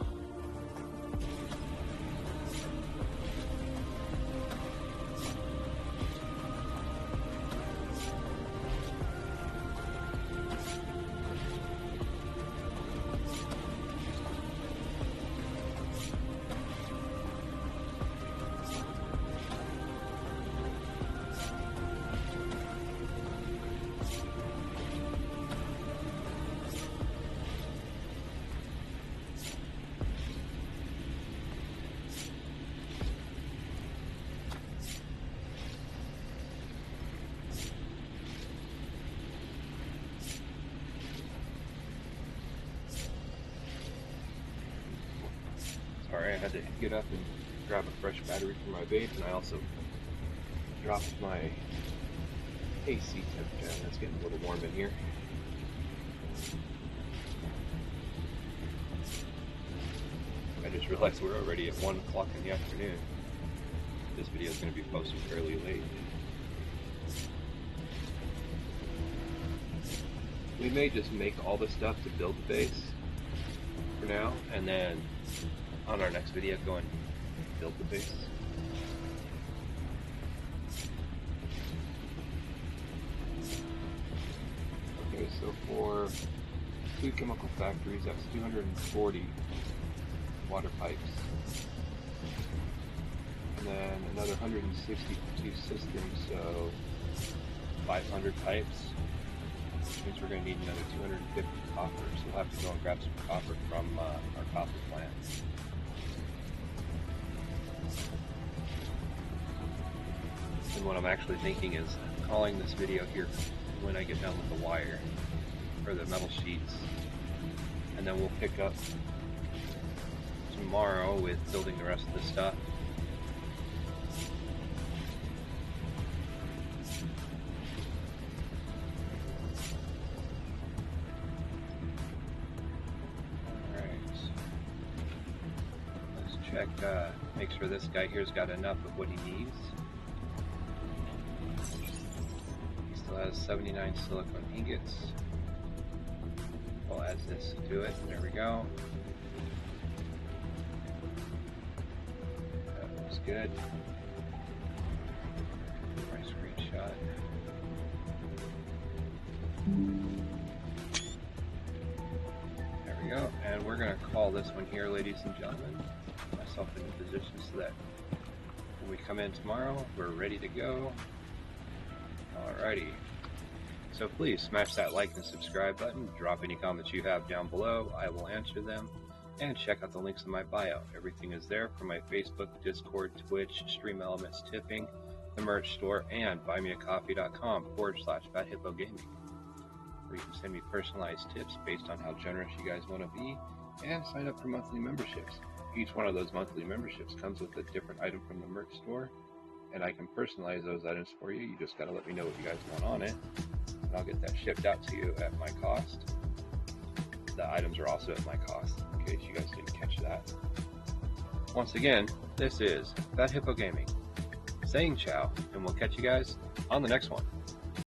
to get up and grab a fresh battery for my base, and I also dropped my AC temperature, and it's getting a little warm in here. I just realized we're already at 1 o'clock in the afternoon. This video is going to be posted fairly late. We may just make all the stuff to build the base for now, and then on our next video go and build the base. Okay, so for 2 chemical factories, that's 240 water pipes. And then another 162 systems, so 500 pipes, which means we're going to need another 250 copper, so we'll have to go and grab some copper from our copper plant. And what I'm actually thinking is calling this video here when I get done with the wire, or the metal sheets, and then we'll pick up tomorrow with building the rest of the stuff. Check, make sure this guy here's got enough of what he needs. He still has 79 silicone ingots. We'll add this to it. There we go. That looks good. My screenshot. There we go. And we're going to call this one here, ladies and gentlemen. Myself in a position so that when we come in tomorrow, we're ready to go. Alrighty. So please smash that like and subscribe button. Drop any comments you have down below. I will answer them. And check out the links in my bio. Everything is there for my Facebook, Discord, Twitch, Stream Elements, Tipping, the merch store, and buymeacoffee.com/FatHippoGaming, where you can send me personalized tips based on how generous you guys want to be, and sign up for monthly memberships. Each one of those monthly memberships comes with a different item from the merch store, and I can personalize those items for you. You just got to let me know what you guys want on it, and I'll get that shipped out to you at my cost. The items are also at my cost, in case you guys didn't catch that. Once again, this is Fat Hippo Gaming, saying ciao, and we'll catch you guys on the next one.